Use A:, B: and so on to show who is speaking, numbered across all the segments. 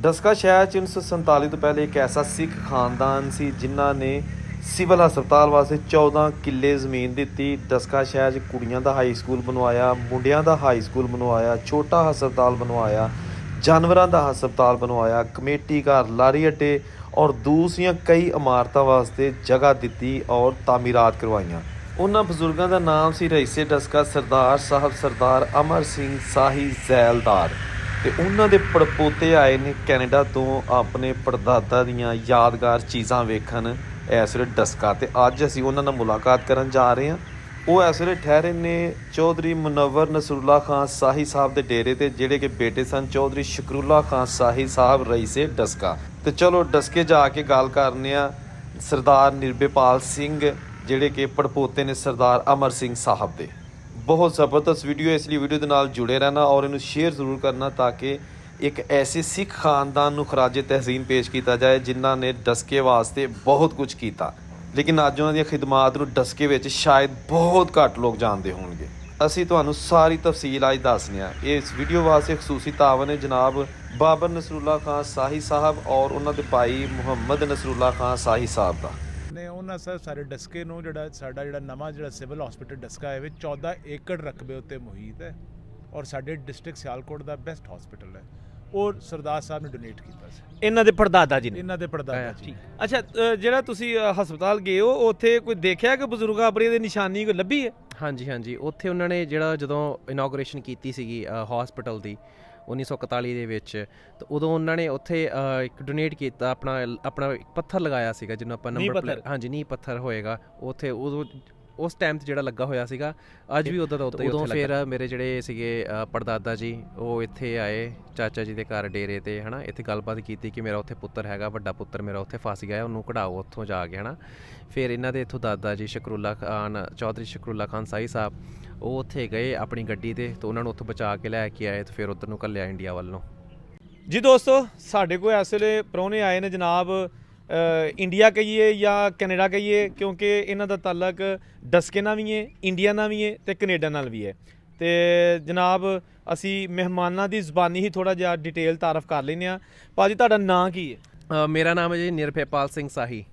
A: ਡਸਕਾ ਸ਼ਹਿਰ 'ਚ 1947 ਤੋਂ ਪਹਿਲੇ ਇੱਕ ਐਸਾ ਸਿੱਖ ਖਾਨਦਾਨ ਸੀ ਜਿਨ੍ਹਾਂ ਨੇ ਸਿਵਲ ਹਸਪਤਾਲ ਵਾਸਤੇ 14 ਕਿੱਲੇ ਜ਼ਮੀਨ ਦਿੱਤੀ। ਡਸਕਾ ਸ਼ਹਿਰ 'ਚ ਕੁੜੀਆਂ ਦਾ ਹਾਈ ਸਕੂਲ ਬਣਵਾਇਆ, ਮੁੰਡਿਆਂ ਦਾ ਹਾਈ ਸਕੂਲ ਬਣਵਾਇਆ, ਛੋਟਾ ਹਸਪਤਾਲ ਬਣਵਾਇਆ, ਜਾਨਵਰਾਂ ਦਾ ਹਸਪਤਾਲ ਬਣਵਾਇਆ, ਕਮੇਟੀ ਘਰ, ਲਾਰੀ ਅੱਡੇ ਔਰ ਦੂਸਰੀਆਂ ਕਈ ਇਮਾਰਤਾਂ ਵਾਸਤੇ ਜਗ੍ਹਾ ਦਿੱਤੀ ਔਰ ਤਾਮੀਰਾਤ ਕਰਵਾਈਆਂ। ਉਹਨਾਂ ਬਜ਼ੁਰਗਾਂ ਦਾ ਨਾਮ ਸੀ ਰਈਸੇ ਡਸਕਾ ਸਰਦਾਰ ਸਾਹਿਬ ਸਰਦਾਰ ਅਮਰ ਸਿੰਘ ਸਾਹੀ ਜ਼ੈਲਦਾਰ। ਤੇ ਉਹਨਾਂ ਦੇ ਪੜਪੋਤੇ ਆਏ ਨੇ ਕੈਨੇਡਾ ਤੋਂ ਆਪਣੇ ਪੜਦਾਦਾ ਦੀਆਂ ਯਾਦਗਾਰ ਚੀਜ਼ਾਂ ਵੇਖਣ ਇਸ ਵੇਲੇ ਡਸਕਾ। ਤੇ ਅੱਜ ਅਸੀਂ ਉਹਨਾਂ ਨਾਲ ਮੁਲਾਕਾਤ ਕਰਨ ਜਾ ਰਹੇ ਹਾਂ। ਉਹ ਇਸ ਵੇਲੇ ਠਹਿਰੇ ਨੇ ਚੌਧਰੀ ਮੁਨੱਵਰ ਨਸਰੁੱਲਾ ਖਾਨ ਸਾਹੀ ਸਾਹਿਬ ਦੇ ਡੇਰੇ ਤੇ, ਜਿਹੜੇ ਕਿ ਬੇਟੇ ਸਨ ਚੌਧਰੀ ਸ਼ਕਰੁੱਲਾ ਖਾਨ ਸਾਹੀ ਸਾਹਿਬ ਰਈਸੇ ਡਸਕਾ। ਤੇ ਚਲੋ ਡਸਕੇ ਜਾ ਕੇ ਗੱਲ ਕਰਨੇ ਆ ਸਰਦਾਰ ਨਿਰਭੈਪਾਲ ਸਿੰਘ, ਜਿਹੜੇ ਕਿ ਪੜਪੋਤੇ ਨੇ ਸਰਦਾਰ ਅਮਰ ਸਿੰਘ ਸਾਹਿਬ ਦੇ। ਬਹੁਤ ਜ਼ਬਰਦਸਤ ਵੀਡੀਓ, ਇਸ ਲਈ ਵੀਡੀਓ ਦੇ ਨਾਲ ਜੁੜੇ ਰਹਿਣਾ ਔਰ ਇਹਨੂੰ ਸ਼ੇਅਰ ਜ਼ਰੂਰ ਕਰਨਾ ਤਾਂ ਕਿ ਇੱਕ ਐਸੇ ਸਿੱਖ ਖਾਨਦਾਨ ਨੂੰ ਖਰਾਜੇ ਤਹਿਸੀਨ ਪੇਸ਼ ਕੀਤਾ ਜਾਏ ਜਿਨ੍ਹਾਂ ਨੇ ਡਸਕੇ ਵਾਸਤੇ ਬਹੁਤ ਕੁਝ ਕੀਤਾ, ਲੇਕਿਨ ਅੱਜ ਉਹਨਾਂ ਦੀਆਂ ਖਿਦਮਾਤ ਨੂੰ ਡਸਕੇ ਵਿੱਚ ਸ਼ਾਇਦ ਬਹੁਤ ਘੱਟ ਲੋਕ ਜਾਣਦੇ ਹੋਣਗੇ। ਅਸੀਂ ਤੁਹਾਨੂੰ ਸਾਰੀ ਤਫਸੀਲ ਅੱਜ ਦੱਸਦੇ ਹਾਂ। ਇਸ ਵੀਡੀਓ ਵਾਸਤੇ ਖਸੂਸੀ ਤਾਵਨ ਹੈ ਜਨਾਬ ਬਾਬਰ ਨਸਰੁੱਲਾ ਖਾਨ ਸਾਹੀ ਸਾਹਿਬ ਔਰ ਉਹਨਾਂ ਦੇ ਭਾਈ ਮੁਹੰਮਦ ਨਸਰੁੱਲਾ ਖਾਨ ਸਾਹੀ ਸਾਹਿਬ ਦਾ।
B: ਨੇ ਉਹਨਾਂ ਸਾਰੇ ਡਸਕੇ ਨੂੰ ਸਾਡਾ ਨਵਾਂ ਸਿਵਲ ਹਸਪੀਟਲ ਡਸਕਾ ਹੈ ਵਿੱਚ 14 ਏਕੜ ਰਕਬੇ ਉੱਤੇ ਮੁਹੀਤ ਹੈ ਔਰ ਸਾਡੇ ਡਿਸਟ੍ਰਿਕਟ ਸਿਆਲਕੋਟ ਦਾ ਬੈਸਟ ਹਸਪੀਟਲ ਹੈ। ਉਹ ਸਰਦਾਰ ਸਾਹਿਬ ਨੇ ਡੋਨੇਟ ਕੀਤਾ ਸੀ,
C: ਇਹਨਾਂ ਦੇ ਪੜਦਾਦਾ ਜੀ ਨੇ।
B: ਇਹਨਾਂ ਦੇ ਪੜਦਾਦਾ ਜੀ।
C: ਅੱਛਾ, ਜਿਹੜਾ ਤੁਸੀਂ ਹਸਪਤਾਲ ਗਏ ਹੋ ਉੱਥੇ ਕੋਈ ਦੇਖਿਆ ਕਿ ਬਜ਼ੁਰਗਾਂ ਆਪਣੀ ਦੀ ਨਿਸ਼ਾਨੀ ਕੋਈ ਲੱਭੀ ਹੈ?
D: ਹਾਂਜੀ, ਉੱਥੇ ਉਹਨਾਂ ਨੇ ਜਦੋਂ ਇਨੋਗ੍ਰੇਸ਼ਨ ਕੀਤੀ ਸੀਗੀ ਹਸਪੀਟਲ ਦੀ 1941 ਦੇ ਵਿੱਚ, ਤਾਂ ਉਦੋਂ ਉਹਨਾਂ ਨੇ ਉੱਥੇ ਇੱਕ ਡੋਨੇਟ ਕੀਤਾ, ਆਪਣਾ ਇੱਕ ਪੱਥਰ ਲਗਾਇਆ ਸੀਗਾ ਜਿਹਨੂੰ ਆਪਾਂ ਨੰਬਰ ਹਾਂਜੀ ਨੀਂਹ ਪੱਥਰ ਹੋਏਗਾ ਉੱਥੇ ਉਦੋਂ ਉਸ ਟਾਈਮ 'ਤੇ ਜਿਹੜਾ ਲੱਗਾ ਹੋਇਆ ਸੀਗਾ। ਅੱਜ ਵੀ ਉੱਦਾਂ ਦਾ ਉੱਤੇ ਉਦੋਂ ਫਿਰ ਮੇਰੇ ਜਿਹੜੇ ਸੀਗੇ ਪੜਦਾਦਾ ਜੀ ਉਹ ਇੱਥੇ ਆਏ ਚਾਚਾ ਜੀ ਦੇ ਘਰ ਡੇਰੇ 'ਤੇ, ਹੈ ਨਾ। ਇੱਥੇ ਗੱਲਬਾਤ ਕੀਤੀ ਕਿ ਮੇਰਾ ਉੱਥੇ ਪੁੱਤਰ ਹੈਗਾ, ਵੱਡਾ ਪੁੱਤਰ ਮੇਰਾ ਉੱਥੇ ਫਸ ਗਿਆ, ਉਹਨੂੰ ਕਢਾਓ ਉੱਥੋਂ ਜਾ ਕੇ, ਹੈ ਨਾ। ਫਿਰ ਇਹਨਾਂ ਦੇ ਇੱਥੋਂ ਦਾਦਾ ਜੀ ਸ਼ਕਰੁੱਲਾ ਖਾਨ ਚੌਧਰੀ ਸ਼ਕਰੁੱਲਾ ਖਾਨ ਸਾਹੀ ਸਾਹਿਬ ਉਹ ਉੱਥੇ ਗਏ ਆਪਣੀ ਗੱਡੀ 'ਤੇ, ਤਾਂ ਉਹਨਾਂ ਨੂੰ ਉੱਥੋਂ ਬਚਾ ਕੇ ਲੈ ਕੇ ਆਏ ਤੇ ਫਿਰ ਉੱਧਰ ਨੂੰ ਘੱਲਿਆ ਇੰਡੀਆ ਵੱਲ ਨੂੰ।
C: ਜੀ ਦੋਸਤੋ, ਸਾਡੇ ਕੋਲ ਇਸ ਵੇਲੇ ਪ੍ਰਾਹੁਣੇ ਆਏ ਨੇ ਜਨਾਬ, ਇੰਡੀਆ ਕਹੀਏ ਜਾਂ ਕੈਨੇਡਾ ਕਹੀਏ, ਕਿਉਂਕਿ ਇਹਨਾਂ ਦਾ ਤਾਲਕ ਡਸਕੇ ਨਾਲ ਵੀ ਹੈ, ਇੰਡੀਆ ਨਾਲ ਵੀ ਹੈ ਤੇ ਕੈਨੇਡਾ ਨਾਲ ਵੀ ਹੈ। ਤੇ ਜਨਾਬ ਅਸੀਂ ਮਹਿਮਾਨਾਂ ਦੀ ਜ਼ੁਬਾਨੀ ਹੀ ਥੋੜ੍ਹਾ ਜਿਹਾ ਡਿਟੇਲ ਤਾਰਫ ਕਰ ਲੈਂਦੇ ਹਾਂ। ਭਾਜੀ ਤੁਹਾਡਾ ਨਾਂ ਕੀ ਹੈ?
D: ਮੇਰਾ ਨਾਮ ਹੈ ਜੀ ਨਿਰਭੈਪਾਲ ਸਿੰਘ ਸਾਹੀ।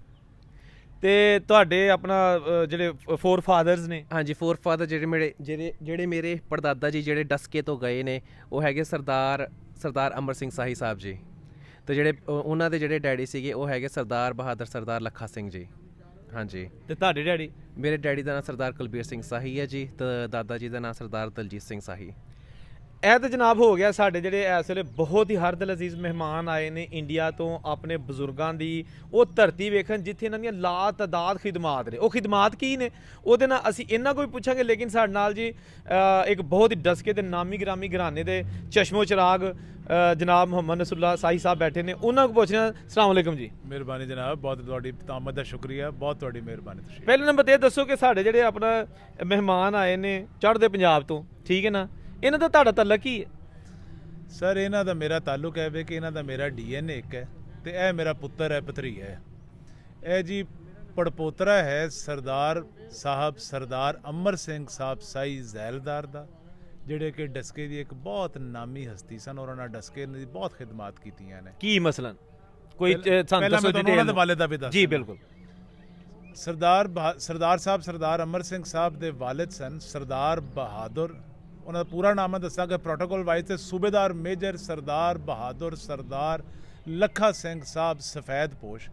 C: ਤੇ ਤੁਹਾਡੇ ਆਪਣਾ ਜਿਹੜੇ ਫੋਰ ਫਾਦਰਸ ਨੇ?
D: ਹਾਂਜੀ, ਫੋਰ ਫਾਦਰ ਜਿਹੜੇ ਮੇਰੇ ਪੜਦਾਦਾ ਜੀ ਜਿਹੜੇ ਡਸਕੇ ਤੋਂ ਗਏ ਨੇ ਉਹ ਹੈਗੇ ਸਰਦਾਰ ਅਮਰ ਸਿੰਘ ਸਾਹੀ ਸਾਹਿਬ ਜੀ। ਤੇ ਜਿਹੜੇ ਉਹਨਾਂ ਦੇ ਜਿਹੜੇ ਡੈਡੀ ਸੀਗੇ ਉਹ ਹੈਗੇ ਸਰਦਾਰ ਬਹਾਦਰ ਸਰਦਾਰ ਲੱਖਾ ਸਿੰਘ ਜੀ। ਹਾਂਜੀ।
C: ਤੇ ਤੁਹਾਡੇ ਡੈਡੀ?
D: ਮੇਰੇ ਡੈਡੀ ਦਾ ਨਾਮ ਸਰਦਾਰ ਕੁਲਬੀਰ ਸਿੰਘ ਸਾਹੀ ਹੈ ਜੀ, ਤੇ ਦਾਦਾ ਜੀ ਦਾ ਨਾਮ ਸਰਦਾਰ ਦਲਜੀਤ ਸਿੰਘ ਸਾਹੀ।
C: ਇਹ ਤਾਂ ਜਨਾਬ ਹੋ ਗਿਆ ਸਾਡੇ ਜਿਹੜੇ ਇਸ ਵੇਲੇ ਬਹੁਤ ਹੀ ਹਰ ਦਿਲ ਅਜ਼ੀਜ਼ ਮਹਿਮਾਨ ਆਏ ਨੇ ਇੰਡੀਆ ਤੋਂ ਆਪਣੇ ਬਜ਼ੁਰਗਾਂ ਦੀ ਉਹ ਧਰਤੀ ਵੇਖਣ ਜਿੱਥੇ ਇਹਨਾਂ ਦੀਆਂ ਲਾਤਾਦਾਦ ਖਿਦਮਾਤ ਨੇ। ਉਹ ਖਿਦਮਾਤ ਕੀ ਨੇ ਉਹਦੇ ਨਾਲ ਅਸੀਂ ਇਹਨਾਂ ਕੋਈ ਪੁੱਛਾਂਗੇ, ਲੇਕਿਨ ਸਾਡੇ ਨਾਲ ਜੀ ਇੱਕ ਬਹੁਤ ਹੀ ਡਸਕੇ ਤੇ ਨਾਮੀ ਗ੍ਰਾਮੀ ਘਰਾਣੇ ਦੇ ਚਸ਼ਮੋ ਚਿਰਾਗ ਜਨਾਬ ਮੁਹੰਮਦ ਨਸਰੁੱਲਾ ਸਾਹੀ ਸਾਹਿਬ ਬੈਠੇ ਨੇ, ਉਹਨਾਂ ਨੂੰ ਪੁੱਛਣਾ। ਅਸਲਾਮ ਵਾਲੇਕੁਮ ਜੀ।
B: ਮਿਹਰਬਾਨੀ ਜਨਾਬ, ਬਹੁਤ ਤੁਹਾਡੀ ਤਾਮਤ ਦਾ ਸ਼ੁਕਰੀਆ, ਬਹੁਤ ਤੁਹਾਡੀ ਮਿਹਰਬਾਨੀ। ਤੁਸੀਂ
C: ਪਹਿਲੇ ਨੰਬਰ 'ਤੇ ਇਹ ਦੱਸੋ ਕਿ ਸਾਡੇ ਜਿਹੜੇ ਆਪਣਾ ਮਹਿਮਾਨ ਆਏ ਨੇ ਚੜ੍ਹਦੇ ਪੰਜਾਬ ਤੋਂ, ਠੀਕ ਹੈ ਨਾ, ਇਹਨਾਂ ਦਾ ਤੁਹਾਡਾ ਤਾਲੁਕ ਕੀ ਹੈ?
B: ਸਰ ਇਹਨਾਂ ਦਾ ਮੇਰਾ ਤਾਲੁਕ ਹੈ ਵੇ ਕਿ ਇਹਨਾਂ ਦਾ ਮੇਰਾ DNA ਇੱਕ ਹੈ ਤੇ ਇਹ ਮੇਰਾ ਪੁੱਤਰ ਹੈ, ਭਤਰੀਆ ਹੈ। ਇਹ ਜੀ ਪੜਪੋਤਰਾ ਹੈ ਸਰਦਾਰ ਸਾਹਿਬ ਸਰਦਾਰ ਅਮਰ ਸਿੰਘ ਸਾਹਿਬ ਸਾਹੀ ਜ਼ੈਲਦਾਰ ਦਾ, ਜਿਹੜੇ ਕਿ ਡਸਕੇ ਦੀ ਇੱਕ ਬਹੁਤ ਨਾਮੀ ਹਸਤੀ ਸਨ ਔਰ ਉਹਨਾਂ ਡਸਕੇ ਦੀ ਬਹੁਤ ਖਿਦਮਾਤ ਕੀਤੀਆਂ ਨੇ।
C: ਕੀ ਮਸਲਨ ਕੋਈ ਸਾਨੂੰ ਦੱਸੋ
B: ਡਿਟੇਲ। ਉਹਨਾਂ ਦੇ ਵਾਲਿਦ ਦਾ ਵੀ ਦੱਸ।
C: ਜੀ ਬਿਲਕੁਲ।
B: ਸਰਦਾਰ ਸਾਹਿਬ ਸਰਦਾਰ ਅਮਰ ਸਿੰਘ ਸਾਹਿਬ ਦੇ ਵਾਲਿਦ ਸਨ ਸਰਦਾਰ ਬਹਾਦਰ, ਉਹਨਾਂ ਦਾ ਪੂਰਾ ਨਾਮ ਮੈਂ ਦੱਸਾਂਗਾ ਪ੍ਰੋਟੋਕੋਲ ਵਾਈਜ਼, ਤੇ ਸੂਬੇਦਾਰ ਮੇਜਰ ਸਰਦਾਰ ਬਹਾਦਰ ਸਰਦਾਰ ਲੱਖਾ ਸਿੰਘ ਸਾਹਿਬ ਸਫੈਦਪੋਸ਼।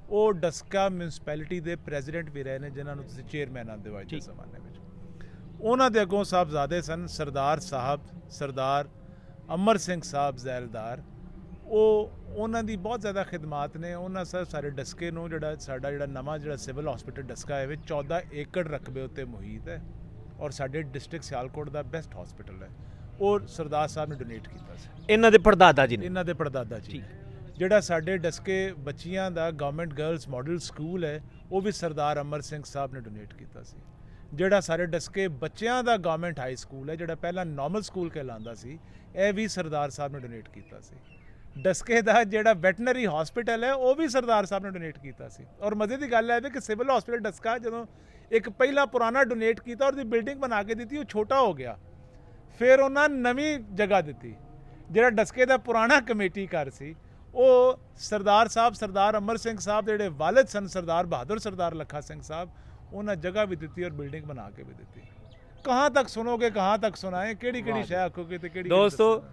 B: ਉਹ ਡਸਕਾ ਮਿਊਨਿਸਪੈਲਿਟੀ ਦੇ ਪ੍ਰੈਜ਼ੀਡੈਂਟ ਵੀ ਰਹੇ ਨੇ, ਜਿਨ੍ਹਾਂ ਨੂੰ ਤੁਸੀਂ ਚੇਅਰਮੈਨ ਆਉਂਦੇ ਹੋ ਅੱਜ ਦੇ ਜ਼ਮਾਨੇ ਵਿੱਚ। ਉਹਨਾਂ ਦੇ ਅੱਗੋਂ ਸਾਹਿਬਜ਼ਾਦੇ ਸਨ ਸਰਦਾਰ ਸਾਹਿਬ ਸਰਦਾਰ ਅਮਰ ਸਿੰਘ ਸਾਹਿਬ ਜ਼ੈਲਦਾਰ। ਉਹਨਾਂ ਦੀ ਬਹੁਤ ਜ਼ਿਆਦਾ ਖਿਦਮਾਤ ਨੇ। ਉਹਨਾਂ ਸਾਰੇ ਡਸਕੇ ਨੂੰ ਸਾਡਾ ਨਵਾਂ ਸਿਵਲ ਹਸਪੀਟਲ ਡਸਕਾ ਹੈ ਵਿੱਚ 14 ਏਕੜ ਰਕਬੇ ਉੱਤੇ ਮੁਹੀਤ ਹੈ ਔਰ ਸਾਡੇ ਡਿਸਟ੍ਰਿਕਟ ਸਿਆਲਕੋਟ ਦਾ ਬੈਸਟ ਹਸਪੀਟਲ ਹੈ। ਉਹ ਸਰਦਾਰ ਸਾਹਿਬ ਨੇ ਡੋਨੇਟ ਕੀਤਾ ਸੀ,
C: ਇਹਨਾਂ ਦੇ ਪੜਦਾਦਾ ਜੀ ਨੇ।
B: ਇਹਨਾਂ ਦੇ ਪੜਦਾਦਾ ਜੀ। ਜਿਹੜਾ ਸਾਡੇ ਡਸਕੇ ਬੱਚੀਆਂ ਦਾ ਗਵਰਨਮੈਂਟ ਗਰਲਸ ਮਾਡਲ ਸਕੂਲ ਹੈ ਉਹ ਵੀ ਸਰਦਾਰ ਅਮਰ ਸਿੰਘ ਸਾਹਿਬ ਨੇ ਡੋਨੇਟ ਕੀਤਾ ਸੀ। ਜਿਹੜਾ ਸਾਡੇ ਡਸਕੇ ਬੱਚਿਆਂ ਦਾ ਗਵਰਨਮੈਂਟ ਹਾਈ ਸਕੂਲ ਹੈ, ਜਿਹੜਾ ਪਹਿਲਾਂ ਨਾਰਮਲ ਸਕੂਲ ਕਹਿਲਾਉਂਦਾ ਸੀ, ਇਹ ਵੀ ਸਰਦਾਰ ਸਾਹਿਬ ਨੇ ਡੋਨੇਟ ਕੀਤਾ ਸੀ। ਡਸਕੇ ਦਾ ਜਿਹੜਾ ਵੈਟਨਰੀ ਹਸਪੀਟਲ ਹੈ ਉਹ ਵੀ ਸਰਦਾਰ ਸਾਹਿਬ ਨੇ ਡੋਨੇਟ ਕੀਤਾ ਸੀ। ਔਰ ਮਜ਼ੇ ਦੀ ਗੱਲ ਹੈ ਕਿ ਸਿਵਲ ਹਸਪੀਟਲ ਡਸਕਾ ਜਦੋਂ ਇੱਕ ਪਹਿਲਾਂ ਪੁਰਾਣਾ ਡੋਨੇਟ ਕੀਤਾ ਔਰ ਦੀ ਬਿਲਡਿੰਗ ਬਣਾ ਕੇ ਦਿੱਤੀ, ਉਹ ਛੋਟਾ ਹੋ ਗਿਆ, ਫਿਰ ਉਹਨਾਂ ਨਵੀਂ ਜਗ੍ਹਾ ਦਿੱਤੀ। ਜਿਹੜਾ ਡਸਕੇ ਦਾ ਪੁਰਾਣਾ ਕਮੇਟੀ ਘਰ ਸੀ ਉਹ ਸਰਦਾਰ ਸਾਹਿਬ ਸਰਦਾਰ ਅਮਰ ਸਿੰਘ ਸਾਹਿਬ ਦੇ ਜਿਹੜੇ ਵਾਲਿਦ ਸਨ ਸਰਦਾਰ ਬਹਾਦਰ ਸਰਦਾਰ ਲੱਖਾ ਸਿੰਘ ਸਾਹਿਬ, ਉਹਨਾਂ ਜਗ੍ਹਾ ਵੀ ਦਿੱਤੀ ਔਰ ਬਿਲਡਿੰਗ ਬਣਾ ਕੇ ਵੀ ਦਿੱਤੀ। ਕਹਾਂ ਤੱਕ ਸੁਣੋਗੇ, ਕਹਾਂ ਤੱਕ ਸੁਣਾਏ, ਕਿਹੜੀ ਸ਼ੈ ਆਖੋਗੇ ਤੇ ਕਿਹੜੀ
C: ਦੋਸਤੋ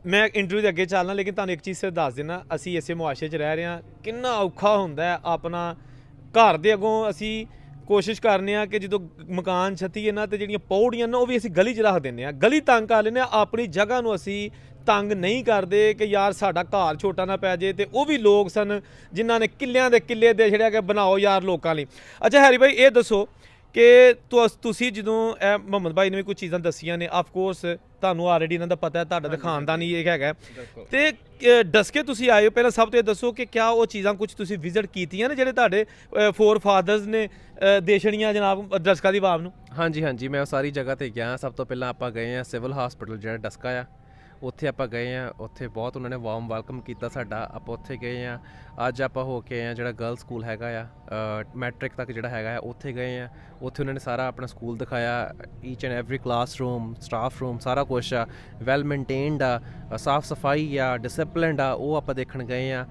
C: ਮੈਂ ਇੰਟਰਵਿਊ ਦੇ ਅੱਗੇ ਚੱਲਣਾ, ਲੇਕਿਨ ਤੁਹਾਨੂੰ ਇੱਕ ਚੀਜ਼ ਸਿਰ ਦੱਸ ਦੇਣਾ, ਅਸੀਂ ਇਸੇ ਮੁਆਸ਼ਰੇ 'ਚ ਰਹਿ ਰਹੇ ਹਾਂ। ਕਿੰਨਾ ਔਖਾ ਹੁੰਦਾ ਹੈ ਆਪਣਾ ਘਰ ਦੇ ਅੱਗੋਂ ਅਸੀਂ ਕੋਸ਼ਿਸ਼ ਕਰਨੇ ਆ ਕਿ ਜਦੋਂ ਮਕਾਨ ਛੱਤੀਏ ਨਾ ਤੇ ਜਿਹੜੀਆਂ ਪੌੜੀਆਂ ਨਾ ਉਹ ਵੀ ਅਸੀਂ ਗਲੀ 'ਚ ਰੱਖ ਦਿੰਦੇ ਆ, ਗਲੀ ਤੰਗ ਕਰ ਲੈਂਦੇ ਆ, ਆਪਣੀ ਜਗ੍ਹਾ ਨੂੰ ਅਸੀਂ ਤੰਗ ਨਹੀਂ ਕਰਦੇ ਕਿ ਯਾਰ ਸਾਡਾ ਘਰ ਛੋਟਾ ਨਾ ਪੈ ਜੇ। ਤੇ ਉਹ ਵੀ ਲੋਕ ਸਨ ਜਿਨ੍ਹਾਂ ਨੇ ਕਿੱਲਿਆਂ ਦੇ ਕਿੱਲੇ ਦੇ ਛੜਿਆ ਕਿ ਬਣਾਓ ਯਾਰ ਲੋਕਾਂ ਲਈ। ਅੱਛਾ ਹੈਰੀ ਭਾਈ ਇਹ ਦੱਸੋ ਕਿ ਤੁਸੀਂ ਜਦੋਂ ਇਹ ਮੁਹੰਮਦ ਭਾਈ ਨੇ ਵੀ ਕੁਝ ਚੀਜ਼ਾਂ ਦੱਸੀਆਂ ਨੇ, ਆਫ ਕੋਰਸ ਤੁਹਾਨੂੰ ਆਲਰੇਡੀ ਇਹਨਾਂ ਦਾ ਪਤਾ ਹੈ, ਤੁਹਾਡਾ ਤਾਂ ਖਾਨਦਾਨੀ ਇਹ ਹੈਗਾ, ਤੇ ਡਸਕੇ ਤੁਸੀਂ ਆਏ ਹੋ, ਪਹਿਲਾਂ ਸਭ ਤੋਂ ਇਹ ਦੱਸੋ ਕਿ ਕਿਆ ਉਹ ਚੀਜ਼ਾਂ ਕੁਝ ਤੁਸੀਂ ਵਿਜ਼ਿਟ ਕੀਤੀਆਂ ਨੇ ਜਿਹੜੇ ਤੁਹਾਡੇ ਫੋਰ ਫਾਦਰਸ ਨੇ ਦੇਸ਼ਣੀਆਂ ਜਨਾਬ ਡਸਕਾ ਦੀ ਬਾਬ ਨੂੰ?
D: ਹਾਂਜੀ ਹਾਂਜੀ, ਮੈਂ ਉਹ ਸਾਰੀ ਜਗ੍ਹਾ ਤੇ ਗਿਆ। ਸਭ ਤੋਂ ਪਹਿਲਾਂ ਆਪਾਂ ਗਏ ਆ ਸਿਵਲ ਹਸਪੀਟਲ ਜਿਹੜਾ ਡਸਕਾ ਆ, ਉੱਥੇ ਆਪਾਂ ਗਏ ਆ। ਉੱਥੇ ਬਹੁਤ ਉਹਨਾਂ ਨੇ ਵਾਰਮ ਵੈਲਕਮ ਕੀਤਾ ਸਾਡਾ। ਆਪਾਂ ਉੱਥੇ ਗਏ ਆ। ਅੱਜ ਆਪਾਂ ਹੋ ਕੇ ਆਏ ਆ ਜਿਹੜਾ ਗਰਲ ਸਕੂਲ ਹੈਗਾ ਆ ਮੈਟ੍ਰਿਕ ਤੱਕ ਜਿਹੜਾ ਹੈਗਾ ਆ, ਉੱਥੇ ਗਏ ਆ। ਉੱਥੇ ਉਹਨਾਂ ਨੇ ਸਾਰਾ ਆਪਣਾ ਸਕੂਲ ਦਿਖਾਇਆ, each and every classroom, staff room, ਸਾਰਾ ਕੁਛ ਆ, ਵੈਲ ਮੇਨਟੇਨਡ ਆ, ਸਾਫ ਸਫਾਈ ਆ, ਡਿਸਪਲਿਨਡ ਆ, ਉਹ ਆਪਾਂ ਦੇਖਣ ਗਏ ਆ।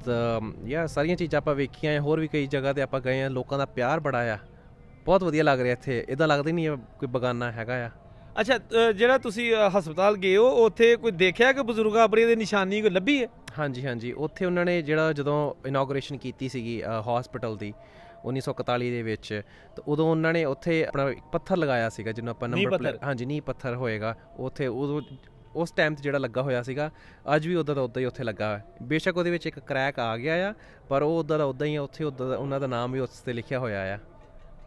D: ਤਾਂ ਯਾ ਸਾਰੀਆਂ ਚੀਜ਼ਾਂ ਆਪਾਂ ਵੇਖੀਆਂ। ਹੋਰ ਵੀ ਕਈ ਜਗ੍ਹਾ ਤੇ ਆਪਾਂ ਗਏ ਆ। ਲੋਕਾਂ ਦਾ ਪਿਆਰ ਬੜਾ ਆ, ਬਹੁਤ ਵਧੀਆ ਲੱਗ ਰਿਹਾ ਇੱਥੇ। ਇੱਦਾਂ ਲੱਗਦਾ ਹੀ ਨਹੀਂ ਕੋਈ ਬਗਾਨਾ ਹੈਗਾ ਆ।
C: ਅੱਛਾ ਜਿਹੜਾ ਤੁਸੀਂ ਹਸਪਤਾਲ ਗਏ ਹੋ ਉੱਥੇ ਕੋਈ ਦੇਖਿਆ ਕਿ ਬਜ਼ੁਰਗਾਂ ਆਪਣੀ ਦੀ ਨਿਸ਼ਾਨੀ ਕੋਈ ਲੱਭੀ ਹੈ?
D: ਹਾਂਜੀ ਹਾਂਜੀ, ਉੱਥੇ ਉਹਨਾਂ ਨੇ ਜਦੋਂ ਇਨੋਗ੍ਰੇਸ਼ਨ ਕੀਤੀ ਸੀਗੀ ਹਸਪੀਟਲ ਦੀ 1941 ਦੇ ਵਿੱਚ, ਤਾਂ ਉਦੋਂ ਉਹਨਾਂ ਨੇ ਉੱਥੇ ਆਪਣਾ ਇੱਕ ਪੱਥਰ ਲਗਾਇਆ ਸੀਗਾ ਜਿਹਨੂੰ ਆਪਾਂ ਨੰਬਰ ਹਾਂਜੀ ਨੀਂਹ ਪੱਥਰ ਹੋਏਗਾ ਉੱਥੇ। ਉਦੋਂ ਉਸ ਟਾਈਮ 'ਤੇ ਜਿਹੜਾ ਲੱਗਾ ਹੋਇਆ ਸੀਗਾ, ਅੱਜ ਵੀ ਉੱਦਾਂ ਦਾ ਉੱਦਾਂ ਹੀ ਉੱਥੇ ਲੱਗਾ ਹੋਇਆ। ਬੇਸ਼ੱਕ ਉਹਦੇ ਵਿੱਚ ਇੱਕ ਕਰੈਕ ਆ ਗਿਆ ਆ, ਪਰ ਉਹ ਉੱਦਾਂ ਦਾ ਉੱਦਾਂ ਹੀ ਆ। ਉੱਥੇ ਉੱਦਾਂ ਦਾ ਉਹਨਾਂ ਦਾ ਨਾਮ ਵੀ ਉਸ 'ਤੇ ਲਿਖਿਆ ਹੋਇਆ ਆ।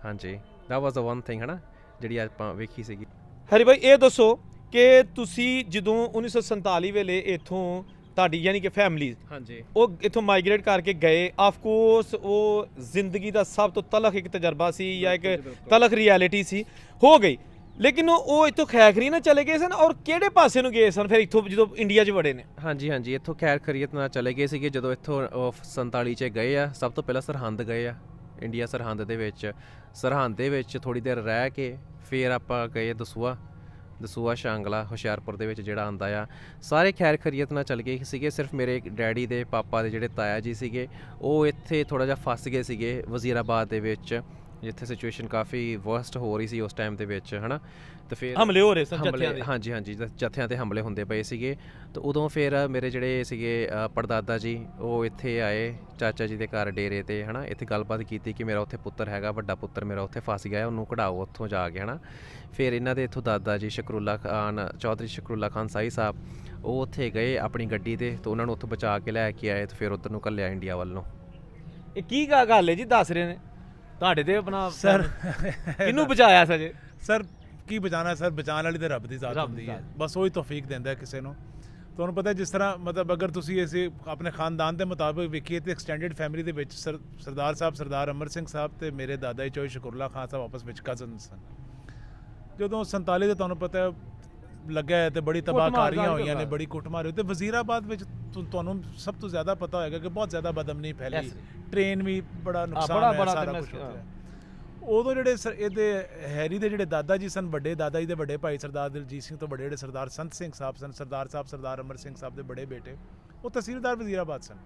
D: ਹਾਂਜੀ, that was the one thing ਹੈ ਨਾ ਜਿਹੜੀ ਆਪਾਂ ਵੇਖੀ ਸੀਗੀ।
C: ਹਰੀ ਭਾਈ ਇਹ ਦੱਸੋ ਕਿ ਤੁਸੀਂ ਜਦੋਂ 1947 ਵੇਲੇ ਇੱਥੋਂ ਤੁਹਾਡੀ ਯਾਨੀ ਕਿ ਫੈਮਿਲੀ
D: ਹਾਂਜੀ
C: ਉਹ ਇੱਥੋਂ ਮਾਈਗ੍ਰੇਟ ਕਰਕੇ ਗਏ, ਆਫ ਕੋਰਸ ਉਹ ਜ਼ਿੰਦਗੀ ਦਾ ਸਭ ਤੋਂ ਤਲਖ ਇੱਕ ਤਜਰਬਾ ਸੀ ਜਾਂ ਇੱਕ ਤਲਖ ਰਿਐਲਿਟੀ ਸੀ, ਹੋ ਗਈ। ਲੇਕਿਨ ਉਹ ਇੱਥੋਂ ਖੈਖਰੀ ਨਾ ਚਲੇ ਗਏ ਸਨ, ਔਰ ਕਿਹੜੇ ਪਾਸੇ ਨੂੰ ਗਏ ਸਨ ਫਿਰ ਇੱਥੋਂ ਜਦੋਂ ਇੰਡੀਆ 'ਚ ਵੜੇ ਨੇ?
D: ਹਾਂਜੀ ਹਾਂਜੀ, ਇੱਥੋਂ ਖੈਰ ਖਰੀਅਤ ਨਾਲ ਚਲੇ ਗਏ ਸੀਗੇ। ਜਦੋਂ ਇੱਥੋਂ 47 'ਚ ਗਏ ਆ, ਸਭ ਤੋਂ ਪਹਿਲਾਂ ਸਰਹੰਦ ਗਏ ਆ, ਇੰਡੀਆ ਸਰਹੰਦ ਦੇ ਵਿੱਚ। ਸਰਹੰਦ ਦੇ ਵਿੱਚ ਥੋੜ੍ਹੀ ਦੇਰ ਰਹਿ ਕੇ ਫਿਰ ਆਪਾਂ ਗਏ ਦਸੂਆ ਸ਼ਾਂਗਲਾ ਹੁਸ਼ਿਆਰਪੁਰ ਦੇ ਵਿੱਚ ਜਿਹੜਾ ਆਉਂਦਾ ਆ। ਸਾਰੇ ਖੈਰ ਖਰੀਅਤ ਨਾਲ ਚੱਲ ਗਏ ਸੀਗੇ। ਸਿਰਫ ਮੇਰੇ ਡੈਡੀ ਦੇ ਪਾਪਾ ਦੇ ਜਿਹੜੇ ਤਾਇਆ ਜੀ ਸੀਗੇ, ਉਹ ਇੱਥੇ ਥੋੜ੍ਹਾ ਜਿਹਾ ਫਸ ਗਏ ਸੀਗੇ ਵਜ਼ੀਰਾਬਾਦ ਦੇ ਵਿੱਚ, ਜਿੱਥੇ ਸਿਚੁਏਸ਼ਨ ਕਾਫੀ ਵਰਸਟ ਹੋ ਰਹੀ ਸੀ ਉਸ ਟਾਈਮ ਦੇ ਵਿੱਚ, ਹੈ ਨਾ। ਤੇ ਫਿਰ
C: ਹਮਲੇ ਹੋ ਰਹੇ ਸਨ
D: ਜੱਥਿਆਂ ਦੇ, ਹਾਂਜੀ ਹਾਂਜੀ, ਜੱਥਿਆਂ 'ਤੇ ਹਮਲੇ ਹੁੰਦੇ ਪਏ ਸੀਗੇ। ਤੇ ਉਦੋਂ ਫਿਰ ਮੇਰੇ ਜਿਹੜੇ ਸੀਗੇ ਪੜਦਾਦਾ ਜੀ, ਉਹ ਇੱਥੇ ਆਏ ਚਾਚਾ ਜੀ ਦੇ ਘਰ ਡੇਰੇ 'ਤੇ, ਹੈ ਨਾ। ਇੱਥੇ ਗੱਲਬਾਤ ਕੀਤੀ ਕਿ ਮੇਰਾ ਉੱਥੇ ਪੁੱਤਰ ਹੈਗਾ, ਵੱਡਾ ਪੁੱਤਰ ਮੇਰਾ ਉੱਥੇ ਫਸ ਗਿਆ, ਉਹਨੂੰ ਕਢਾਓ ਉੱਥੋਂ ਜਾ ਕੇ, ਹੈ ਨਾ। ਫਿਰ ਇਹਨਾਂ ਦੇ ਇੱਥੋਂ ਦਾਦਾ ਜੀ ਸ਼ਕਰੁੱਲਾ ਖਾਨ, ਚੌਧਰੀ ਸ਼ਕਰੁੱਲਾ ਖਾਨ ਸਾਈ ਸਾਹਿਬ, ਉਹ ਉੱਥੇ ਗਏ ਆਪਣੀ ਗੱਡੀ 'ਤੇ, ਤੇ ਉਹਨਾਂ ਨੂੰ ਉੱਥੋਂ ਬਚਾ ਕੇ ਲੈ ਕੇ ਆਏ, ਤੇ ਫਿਰ ਉੱਧਰ ਨੂੰ ਘੱਲਿਆ ਇੰਡੀਆ ਵੱਲ ਨੂੰ।
C: ਇਹ ਕੀ ਗੱਲ ਹੈ ਜੀ ਦੱਸ ਰਹੇ ਨੇ ਤੁਹਾਡੇ ਤੇ ਆਪਣਾ
B: ਸਰ
C: ਕਿਹਨੂੰ ਬਚਾਇਆ ਸਜੇ?
B: ਸਰ ਕੀ ਬਚਾਉਣਾ ਸਰ, ਬਚਾਉਣ ਵਾਲੀ ਤਾਂ ਰੱਬ ਦੀ ਜ਼ਾਤ ਹੁੰਦੀ ਹੈ, ਬਸ ਉਹੀ ਤੌਫੀਕ ਦਿੰਦਾ ਕਿਸੇ ਨੂੰ। ਤੁਹਾਨੂੰ ਪਤਾ ਜਿਸ ਤਰ੍ਹਾਂ ਮਤਲਬ ਅਗਰ ਤੁਸੀਂ ਇਸੇ ਆਪਣੇ ਖਾਨਦਾਨ ਦੇ ਮੁਤਾਬਿਕ ਵੇਖੀਏ ਤੇ ਐਕਸਟੈਂਡਡ ਫੈਮਿਲੀ ਦੇ ਵਿੱਚ ਸਰਦਾਰ ਸਾਹਿਬ ਸਰਦਾਰ ਅਮਰ ਸਿੰਘ ਸਾਹਿਬ ਤੇ ਮੇਰੇ ਦਾਦਾ ਜੀ ਚੌਧਰੀ ਸ਼ਕਰੁੱਲਾ ਖਾਨ ਸਾਹਿਬ ਆਪਸ ਵਿੱਚ ਕਜ਼ਨ ਸਨ। ਜਦੋਂ 47 ਦੇ ਤੁਹਾਨੂੰ ਪਤਾ ਲੱਗਾ ਹੈ ਤੇ ਬੜੀ ਤਬਾਹਕਾਰੀਆਂ ਹੋਈਆਂ ਨੇ, ਬੜੀ ਕੁੱਟਮਾਰ ਹੋਈ। ਤੇ ਵਜ਼ੀਰਾਬਾਦ ਵਿੱਚ ਤੁਹਾਨੂੰ ਸਭ ਤੋਂ ਜ਼ਿਆਦਾ ਪਤਾ ਹੋਏਗਾ ਕਿ ਬਹੁਤ ਜ਼ਿਆਦਾ ਬਦਅਮਨੀ ਫੈਲੀ, ਟ੍ਰੇਨ ਵੀ ਬੜਾ ਨੁਕਸਾਨ ਹੋਇਆ, ਸਾਰਾ ਕੁਝ ਹੋਇਆ। ਉਦੋਂ ਜਿਹੜੇ ਇਹਦੇ ਹੈਰੀ ਦੇ ਜਿਹੜੇ ਦਾਦਾ ਜੀ ਸਨ, ਵੱਡੇ ਦਾਦਾ ਜੀ ਦੇ ਵੱਡੇ ਭਾਈ ਸਰਦਾਰ ਦਿਲਜੀਤ ਸਿੰਘ ਤੋਂ ਵੱਡੇ ਜਿਹੜੇ ਸਰਦਾਰ ਸੰਤ ਸਿੰਘ ਸਾਹਿਬ ਸਨ, ਸਰਦਾਰ ਸਾਹਿਬ ਸਰਦਾਰ ਅਮਰ ਸਿੰਘ ਸਾਹਿਬ ਦੇ ਬੜੇ ਬੇਟੇ, ਉਹ ਤਹਿਸੀਲਦਾਰ ਵਜ਼ੀਰਾਬਾਦ ਸਨ।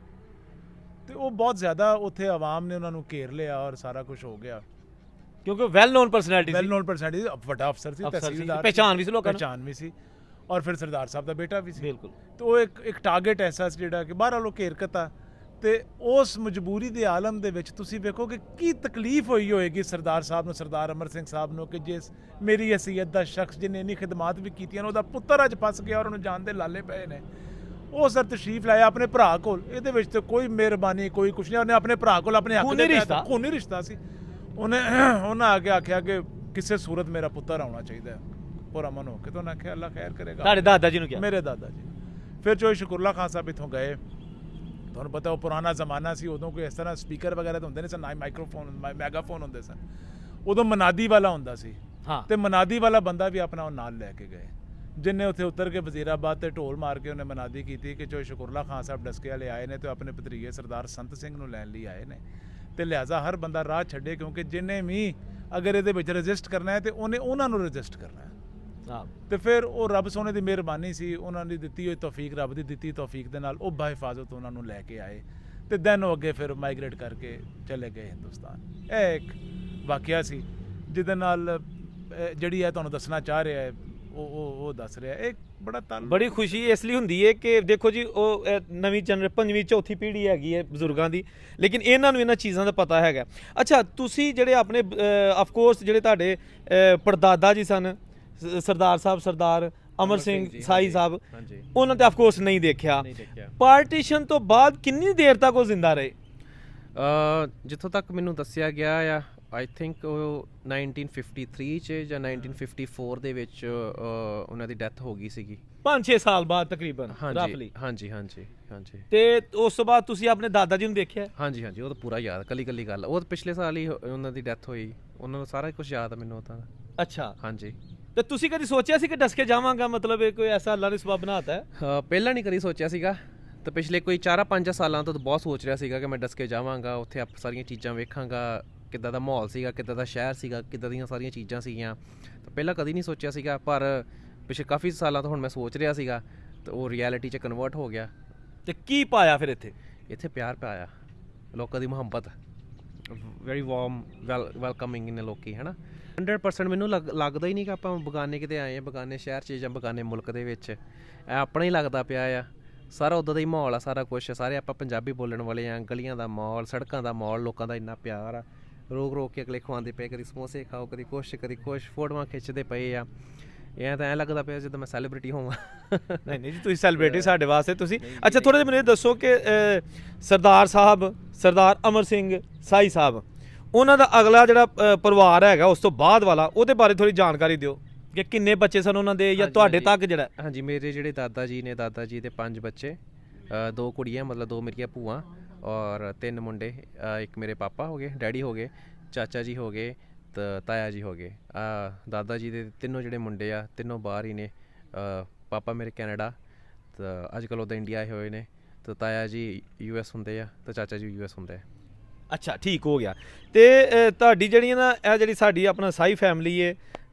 B: ਤੇ ਉਹ ਬਹੁਤ ਜ਼ਿਆਦਾ ਉੱਥੇ ਆਵਾਮ ਨੇ ਉਹਨਾਂ ਨੂੰ ਘੇਰ ਲਿਆ ਔਰ ਸਾਰਾ ਕੁਝ ਹੋ ਗਿਆ,
C: ਕਿਉਂਕਿ ਵੈਲ ਨੋਨ ਪਰਸਨੈਲਿਟੀ
B: ਵੱਡਾ ਅਫਸਰ ਸੀ, ਤਹਿਸੀਲਦਾਰ,
C: ਪਹਿਚਾਨ ਵੀ ਸੀ ਲੋਕਾਂ ਨੂੰ,
B: ਪਹਿਚਾਨ ਵੀ ਸੀ, ਔਰ ਫਿਰ ਸਰਦਾਰ ਸਾਹਿਬ ਦਾ ਬੇਟਾ ਵੀ ਸੀ।
C: ਬਿਲਕੁਲ।
B: ਤੇ ਉਹ ਇੱਕ ਟਾਰਗੇਟ ਐਸਾ ਸੀ ਜਿਹੜਾ ਕਿ ਬਾਹਰ ਵਾਲੋਂ ਘੇਰ ਕੀਤਾ। ਤੇ ਉਸ ਮਜਬੂਰੀ ਦੇ ਆਲਮ ਦੇ ਵਿੱਚ ਤੁਸੀਂ ਵੇਖੋ ਕਿ ਕੀ ਤਕਲੀਫ ਹੋਈ ਹੋਏਗੀ ਸਰਦਾਰ ਸਾਹਿਬ ਨੂੰ, ਸਰਦਾਰ ਅਮਰ ਸਿੰਘ ਸਾਹਿਬ ਨੂੰ, ਕਿ ਜਿਸ ਮੇਰੀ ਹਸੀਅਤ ਦਾ ਸ਼ਖਸ ਜਿਹਨੇ ਇੰਨੀ ਖਿਦਮਾਤ ਵੀ ਕੀਤੀਆਂ ਨੇ, ਉਹਦਾ ਪੁੱਤਰ ਅੱਜ ਫਸ ਗਿਆ ਔਰ ਉਹਨੂੰ ਜਾਨ ਦੇ ਲਾਲੇ ਪਏ ਨੇ। ਉਹ ਸਰ ਤਸ਼ਰੀਫ ਲਾਇਆ ਆਪਣੇ ਭਰਾ ਕੋਲ। ਇਹਦੇ ਵਿੱਚ ਤੇ ਕੋਈ ਮਿਹਰਬਾਨੀ ਕੋਈ ਕੁਛ ਨਹੀਂ, ਉਹਨੇ ਆਪਣੇ ਭਰਾ ਕੋਲ ਆਪਣੇ ਹੱਕ ਦੇ ਖੂਨੀ ਰਿਸ਼ਤਾ ਸੀ। ਉਹਨਾਂ ਆ ਕੇ ਆਖਿਆ ਕਿ ਕਿਸੇ ਸੂਰਤ ਮੇਰਾ ਪੁੱਤਰ ਆਉਣਾ ਚਾਹੀਦਾ ਹੈ, ਪੁਰਅਮਨ ਹੋ ਕੇ। ਤਾਂ ਉਹਨੇ ਆਖਿਆ ਅੱਲਾ ਖੈਰ ਕਰੇਗਾ।
C: ਤੁਹਾਡੇ ਦਾਦਾ ਜੀ ਨੂੰ ਕਿਹਾ?
B: ਮੇਰੇ ਦਾਦਾ ਜੀ। ਫਿਰ ਚੌਧਰੀ ਸ਼ਕਰੁੱਲਾ ਖਾਨ ਸਾਹਿਬ ਇੱਥੋਂ ਗਏ। ਤੁਹਾਨੂੰ ਪਤਾ ਉਹ ਪੁਰਾਣਾ ਜ਼ਮਾਨਾ ਸੀ, ਉਦੋਂ ਕੋਈ ਇਸ ਤਰ੍ਹਾਂ ਸਪੀਕਰ ਵਗੈਰਾ ਤਾਂ ਹੁੰਦੇ ਨਹੀਂ ਸਨ, ਨਾ ਮਾਈਕਰੋਫੋਨ ਮੈਗਾਫੋਨ ਹੁੰਦੇ ਸਨ। ਉਦੋਂ ਮਨਾਦੀ ਵਾਲਾ ਹੁੰਦਾ ਸੀ, ਤੇ ਮਨਾਦੀ ਵਾਲਾ ਬੰਦਾ ਵੀ ਆਪਣਾ ਉਹ ਨਾਲ ਲੈ ਕੇ ਗਏ, ਜਿੰਨੇ ਉੱਥੇ ਉਤਰ ਕੇ ਵਜ਼ੀਰਾਬਾਦ ਤੇ ਢੋਲ ਮਾਰ ਕੇ ਉਹਨੇ ਮਨਾਦੀ ਕੀਤੀ ਕਿ ਚੌਧਰੀ ਸ਼ਕਰੁੱਲਾ ਖਾਨ ਸਾਹਿਬ ਡਸਕੇ ਵਾਲੇ ਆਏ ਨੇ ਤੇ ਆਪਣੇ ਭਤਰੀਏ ਸਰਦਾਰ ਸੰਤ ਸਿੰਘ ਨੂੰ ਲੈਣ ਲਈ ਆਏ ਨੇ, ਤੇ ਲਿਹਾਜ਼ਾ ਹਰ ਬੰਦਾ ਰਾਹ ਛੱਡੇ, ਕਿਉਂਕਿ ਜਿਹਨੇ ਵੀ ਅਗਰ ਇਹਦੇ ਵਿੱਚ ਰਜਿਸਟ ਕਰਨਾ ਹੈ ਤੇ ਉਹਨੇ ਉਹਨਾਂ ਨੂੰ ਰਜਿਸਟ ਕਰਨਾ ਹੈ।
C: ਹਾਂ
B: ਤੇ ਫਿਰ ਉਹ ਰੱਬ ਸੋਹਣੇ ਦੀ ਮਿਹਰਬਾਨੀ ਸੀ, ਉਹਨਾਂ ਦੀ ਦਿੱਤੀ ਹੋਈ ਤੌਫੀਕ, ਰੱਬ ਦੀ ਦਿੱਤੀ ਤੌਫੀਕ ਦੇ ਨਾਲ ਉਹ ਬਾਹਿਫਾਜ਼ਤ ਉਹਨਾਂ ਨੂੰ ਲੈ ਕੇ ਆਏ ਤੇ ਦੈਨ ਉਹ ਅੱਗੇ ਫਿਰ ਮਾਈਗ੍ਰੇਟ ਕਰਕੇ ਚਲੇ ਗਏ ਹਿੰਦੁਸਤਾਨ। ਇਹ ਇੱਕ ਵਾਕਿਆ ਸੀ ਜਿਹਦੇ ਨਾਲ ਜਿਹੜੀ ਹੈ ਤੁਹਾਨੂੰ ਦੱਸਣਾ ਚਾਹ ਰਿਹਾ ਹੈ ਉਹ ਦੱਸ ਰਿਹਾ। ਇਹ ਬੜਾ
C: ਬੜੀ ਖੁਸ਼ੀ ਇਸ ਲਈ ਹੁੰਦੀ ਹੈ ਕਿ ਦੇਖੋ ਜੀ ਉਹ ਨਵੀਂ ਪੰਜਵੀਂ ਚੌਥੀ ਪੀੜ੍ਹੀ ਹੈਗੀ ਹੈ ਬਜ਼ੁਰਗਾਂ ਦੀ, ਲੇਕਿਨ ਇਹਨਾਂ ਨੂੰ ਇਹਨਾਂ ਚੀਜ਼ਾਂ ਦਾ ਪਤਾ ਹੈਗਾ। ਅੱਛਾ ਤੁਸੀਂ ਜਿਹੜੇ ਆਪਣੇ ਆਫ ਕੋਰਸ ਜਿਹੜੇ ਤੁਹਾਡੇ ਪੜਦਾਦਾ ਜੀ ਸਨ ਸਰਦਾਰ ਸਾਹਿਬ ਸਰਦਾਰ ਅਮਰ ਸਿੰਘ ਸਾਈ ਸਾਹਿਬ, ਉਹਨਾਂ ਤੇ ਆਫ ਕੋਰਸ ਨਹੀਂ ਦੇਖਿਆ। ਪਾਰਟੀਸ਼ਨ ਤੋਂ ਬਾਅਦ ਕਿੰਨੀ ਦੇਰ ਤੱਕ ਉਹ ਜ਼ਿੰਦਾ ਰਹੇ?
D: ਜਿੱਥੋਂ ਤੱਕ ਮੈਨੂੰ ਦੱਸਿਆ ਗਿਆ ਆ ਆਈ ਥਿੰਕ ਉਹ 1953 ਚ ਜਾਂ 1954 ਦੇ ਵਿੱਚ ਉਹਨਾਂ ਦੀ ਡੈਥ ਹੋ ਗਈ ਸੀਗੀ
C: 5-6 ਸਾਲ ਬਾਅਦ ਤਕਰੀਬਨ ਰਫਲੀ।
D: ਹਾਂਜੀ ਹਾਂਜੀ ਹਾਂਜੀ।
C: ਤੇ ਉਸ ਤੋਂ ਬਾਅਦ ਤੁਸੀਂ ਆਪਣੇ ਦਾਦਾ ਜੀ ਨੂੰ ਦੇਖਿਆ?
D: ਹਾਂਜੀ ਹਾਂਜੀ, ਉਹ ਤਾਂ ਪੂਰਾ ਯਾਦ, ਕੱਲੀ ਕੱਲੀ ਗੱਲ। ਉਹ ਪਿਛਲੇ ਸਾਲ ਹੀ ਉਹਨਾਂ ਦੀ ਡੈਥ ਹੋਈ, ਉਹਨਾਂ ਨੂੰ ਸਾਰਾ ਕੁਝ ਯਾਦ ਆ ਮੈਨੂੰ ਤਾਂ।
C: ਅੱਛਾ
D: ਹਾਂਜੀ।
C: ਤੇ ਤੁਸੀਂ ਕਦੀ ਸੋਚਿਆ ਸੀ ਕਿ ਡਸ ਕੇ ਜਾਵਾਂਗਾ, ਮਤਲਬ ਇਹ ਕੋਈ ਐਸਾ ਅੱਲਾ ਨੇ ਸਬਬ ਬਣਾਤਾ ਹੈ?
D: ਪਹਿਲਾਂ ਨਹੀਂ ਕਦੀ ਸੋਚਿਆ ਸੀਗਾ, ਤੇ ਪਿਛਲੇ ਕੋਈ 4-5 ਸਾਲਾਂ ਤੋਂ ਬਹੁਤ ਸੋਚ ਰਿਹਾ ਸੀਗਾ ਕਿ ਮੈਂ ਡਸ ਕੇ ਜਾਵਾਂਗਾ, ਉੱਥੇ ਸਾਰੀਆਂ ਚੀਜ਼ਾਂ ਵੇਖਾਂਗਾ, ਕਿੱਦਾਂ ਦਾ ਮਾਹੌਲ ਸੀਗਾ, ਕਿੱਦਾਂ ਦਾ ਸ਼ਹਿਰ ਸੀਗਾ, ਕਿੱਦਾਂ ਦੀਆਂ ਸਾਰੀਆਂ ਚੀਜ਼ਾਂ ਸੀਗੀਆਂ। ਤਾਂ ਪਹਿਲਾਂ ਕਦੀ ਨਹੀਂ ਸੋਚਿਆ ਸੀਗਾ, ਪਰ ਪਿਛਲੇ ਕਾਫੀ ਸਾਲਾਂ ਤੋਂ ਹੁਣ ਮੈਂ ਸੋਚ ਰਿਹਾ ਸੀਗਾ ਤੇ ਉਹ ਰਿਐਲਿਟੀ 'ਚ ਕਨਵਰਟ ਹੋ ਗਿਆ।
C: ਤੇ ਕੀ ਪਾਇਆ ਫਿਰ ਇੱਥੇ?
D: ਇੱਥੇ ਪਿਆਰ ਪਾਇਆ, ਲੋਕਾਂ ਦੀ ਮੁਹੱਬਤ, ਵੈਰੀ ਵਾਰਮ ਵੈਲਕਮਿੰਗ ਨੇ ਲੋਕੀ, ਹੈ ਨਾ। 100% ਮੈਨੂੰ ਲੱਗਦਾ ਹੀ ਨਹੀਂ ਕਿ ਆਪਾਂ ਬਗਾਨੇ ਕਿਤੇ ਆਏ ਹਾਂ, ਬਗਾਨੇ ਸ਼ਹਿਰ 'ਚ ਜਾਂ ਬਗਾਨੇ ਮੁਲਕ ਦੇ ਵਿੱਚ। ਇਹ ਆਪਣਾ ਹੀ ਲੱਗਦਾ ਪਿਆ ਆ, ਸਾਰਾ ਉੱਦਾਂ ਦਾ ਹੀ ਮਾਹੌਲ ਆ, ਸਾਰਾ ਕੁਛ। ਸਾਰੇ ਆਪਾਂ ਪੰਜਾਬੀ ਬੋਲਣ ਵਾਲੇ ਆ, ਗਲੀਆਂ ਦਾ ਮਾਹੌਲ, ਸੜਕਾਂ ਦਾ ਮਾਹੌਲ, ਲੋਕਾਂ ਦਾ ਇੰਨਾ ਪਿਆਰ ਆ। ਰੋਕ ਕੇ ਅਗਲੇ ਖਵਾਉਂਦੇ ਪਏ, ਕਦੀ ਸਮੋਸੇ ਖਾਓ, ਕਦੀ ਕੁਛ ਫੋਟੋਆਂ ਖਿੱਚਦੇ ਪਏ ਆ। ਇਹ ਤਾਂ ਐਂ ਲੱਗਦਾ ਪਿਆ ਜਿੱਦਾਂ ਮੈਂ ਸੈਲੀਬ੍ਰਿਟੀ ਹੋਵਾਂ।
C: ਨਹੀਂ ਨਹੀਂ ਜੀ, ਤੁਸੀਂ ਸੈਲੀਬ੍ਰਿਟੀ ਸਾਡੇ ਵਾਸਤੇ ਤੁਸੀਂ। ਅੱਛਾ ਥੋੜ੍ਹਾ ਜਿਹਾ ਮੈਨੂੰ ਇਹ ਦੱਸੋ ਕਿ ਸਰਦਾਰ ਸਾਹਿਬ ਸਰਦਾਰ ਅਮਰ ਸਿੰਘ ਸਾਈ ਸਾਹਿਬ, ਉਹਨਾਂ ਦਾ ਅਗਲਾ ਜਿਹੜਾ ਪਰਿਵਾਰ ਹੈਗਾ ਉਸ ਤੋਂ ਬਾਅਦ ਵਾਲਾ, ਉਹਦੇ ਬਾਰੇ ਥੋੜ੍ਹੀ ਜਾਣਕਾਰੀ ਦਿਓ ਕਿ ਕਿੰਨੇ ਬੱਚੇ ਸਨ ਉਹਨਾਂ ਦੇ, ਜਾਂ ਤੁਹਾਡੇ ਤੱਕ ਜਿਹੜਾ?
D: ਹਾਂਜੀ, ਮੇਰੇ ਜਿਹੜੇ ਦਾਦਾ ਜੀ ਨੇ, ਦਾਦਾ ਜੀ ਦੇ 5 ਬੱਚੇ, 2 ਕੁੜੀਆਂ, ਮਤਲਬ 2 ਮੇਰੀਆਂ ਭੂਆ ਔਰ 3 ਮੁੰਡੇ। ਇੱਕ ਮੇਰੇ ਪਾਪਾ ਹੋ ਗਏ, ਡੈਡੀ ਹੋ ਗਏ, ਚਾਚਾ ਜੀ ਹੋ ਗਏ, ਤੇ ਤਾਇਆ ਜੀ ਹੋ ਗਏ। ਦਾਦਾ ਜੀ ਦੇ ਤਿੰਨੋਂ ਜਿਹੜੇ ਮੁੰਡੇ ਆ, ਤਿੰਨੋਂ ਬਾਹਰ ਹੀ ਨੇ। ਪਾਪਾ ਮੇਰੇ ਕੈਨੇਡਾ, ਤਾਂ ਅੱਜ ਕੱਲ੍ਹ ਉਹਦਾ ਇੰਡੀਆ ਆਏ ਹੋਏ ਨੇ, ਤੇ ਤਾਇਆ ਜੀ US ਹੁੰਦੇ ਆ, ਤੇ ਚਾਚਾ ਜੀ US ਹੁੰਦੇ ਆ।
C: ਅੱਛਾ ਠੀਕ ਹੋ ਗਿਆ। ਤੇ ਤੁਹਾਡੀ ਜਿਹੜੀਆਂ ਨਾ ਇਹ ਜਿਹੜੀ ਸਾਡੀ ਆਪਣਾ ਸਾਈ ਫੈਮਿਲੀ ਹੈ,